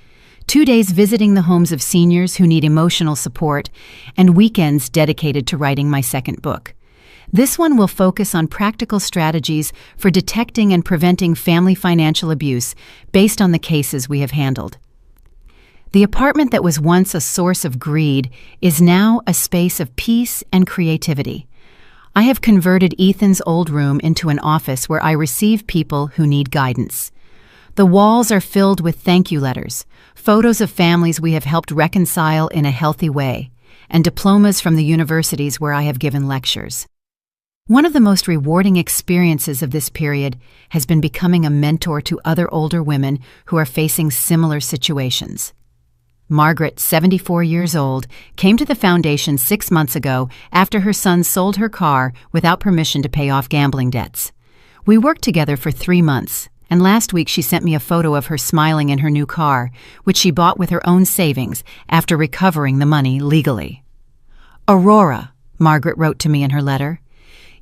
2 days visiting the homes of seniors who need emotional support, and weekends dedicated to writing my second book. This one will focus on practical strategies for detecting and preventing family financial abuse based on the cases we have handled. The apartment that was once a source of greed is now a space of peace and creativity. I have converted Ethan's old room into an office where I receive people who need guidance. The walls are filled with thank you letters, photos of families we have helped reconcile in a healthy way, and diplomas from the universities where I have given lectures. One of the most rewarding experiences of this period has been becoming a mentor to other older women who are facing similar situations. Margaret, 74 years old, came to the foundation 6 months ago after her son sold her car without permission to pay off gambling debts. We worked together for 3 months, and last week she sent me a photo of her smiling in her new car, which she bought with her own savings after recovering the money legally. "Aurora," Margaret wrote to me in her letter,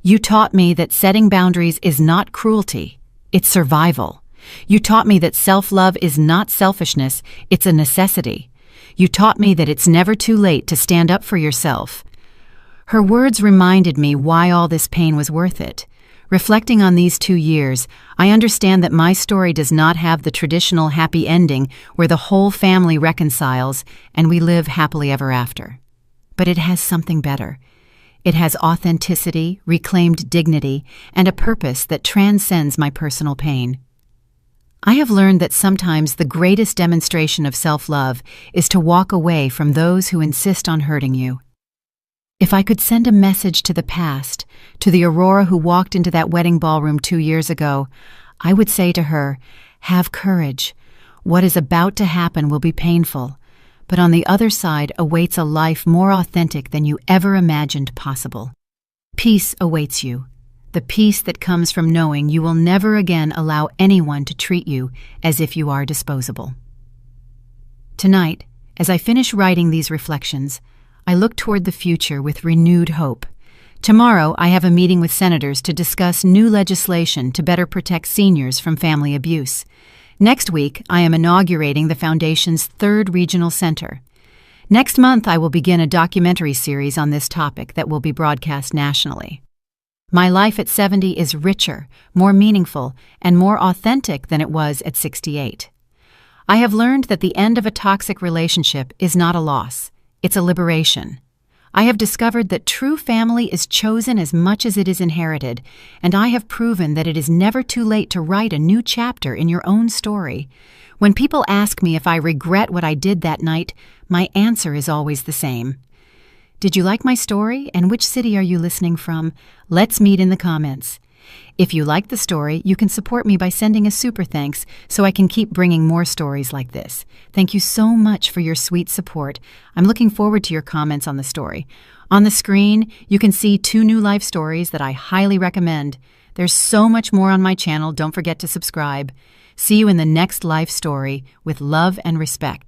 "you taught me that setting boundaries is not cruelty, it's survival. You taught me that self-love is not selfishness, it's a necessity. You taught me that it's never too late to stand up for yourself." Her words reminded me why all this pain was worth it. Reflecting on these 2 years, I understand that my story does not have the traditional happy ending where the whole family reconciles and we live happily ever after. But it has something better. It has authenticity, reclaimed dignity, and a purpose that transcends my personal pain. I have learned that sometimes the greatest demonstration of self-love is to walk away from those who insist on hurting you. If I could send a message to the past, to the Aurora who walked into that wedding ballroom 2 years ago, I would say to her, "Have courage. What is about to happen will be painful, but on the other side awaits a life more authentic than you ever imagined possible. Peace awaits you, the peace that comes from knowing you will never again allow anyone to treat you as if you are disposable." Tonight, as I finish writing these reflections, I look toward the future with renewed hope. Tomorrow, I have a meeting with senators to discuss new legislation to better protect seniors from family abuse. Next week, I am inaugurating the Foundation's 3rd Regional Center. Next month, I will begin a documentary series on this topic that will be broadcast nationally. My life at 70 is richer, more meaningful, and more authentic than it was at 68. I have learned that the end of a toxic relationship is not a loss. It's a liberation. I have discovered that true family is chosen as much as it is inherited, and I have proven that it is never too late to write a new chapter in your own story. When people ask me if I regret what I did that night, my answer is always the same. Did you like my story, and which city are you listening from? Let's meet in the comments. If you like the story, you can support me by sending a super thanks so I can keep bringing more stories like this. Thank you so much for your sweet support. I'm looking forward to your comments on the story. On the screen, you can see 2 new life stories that I highly recommend. There's so much more on my channel. Don't forget to subscribe. See you in the next life story with love and respect.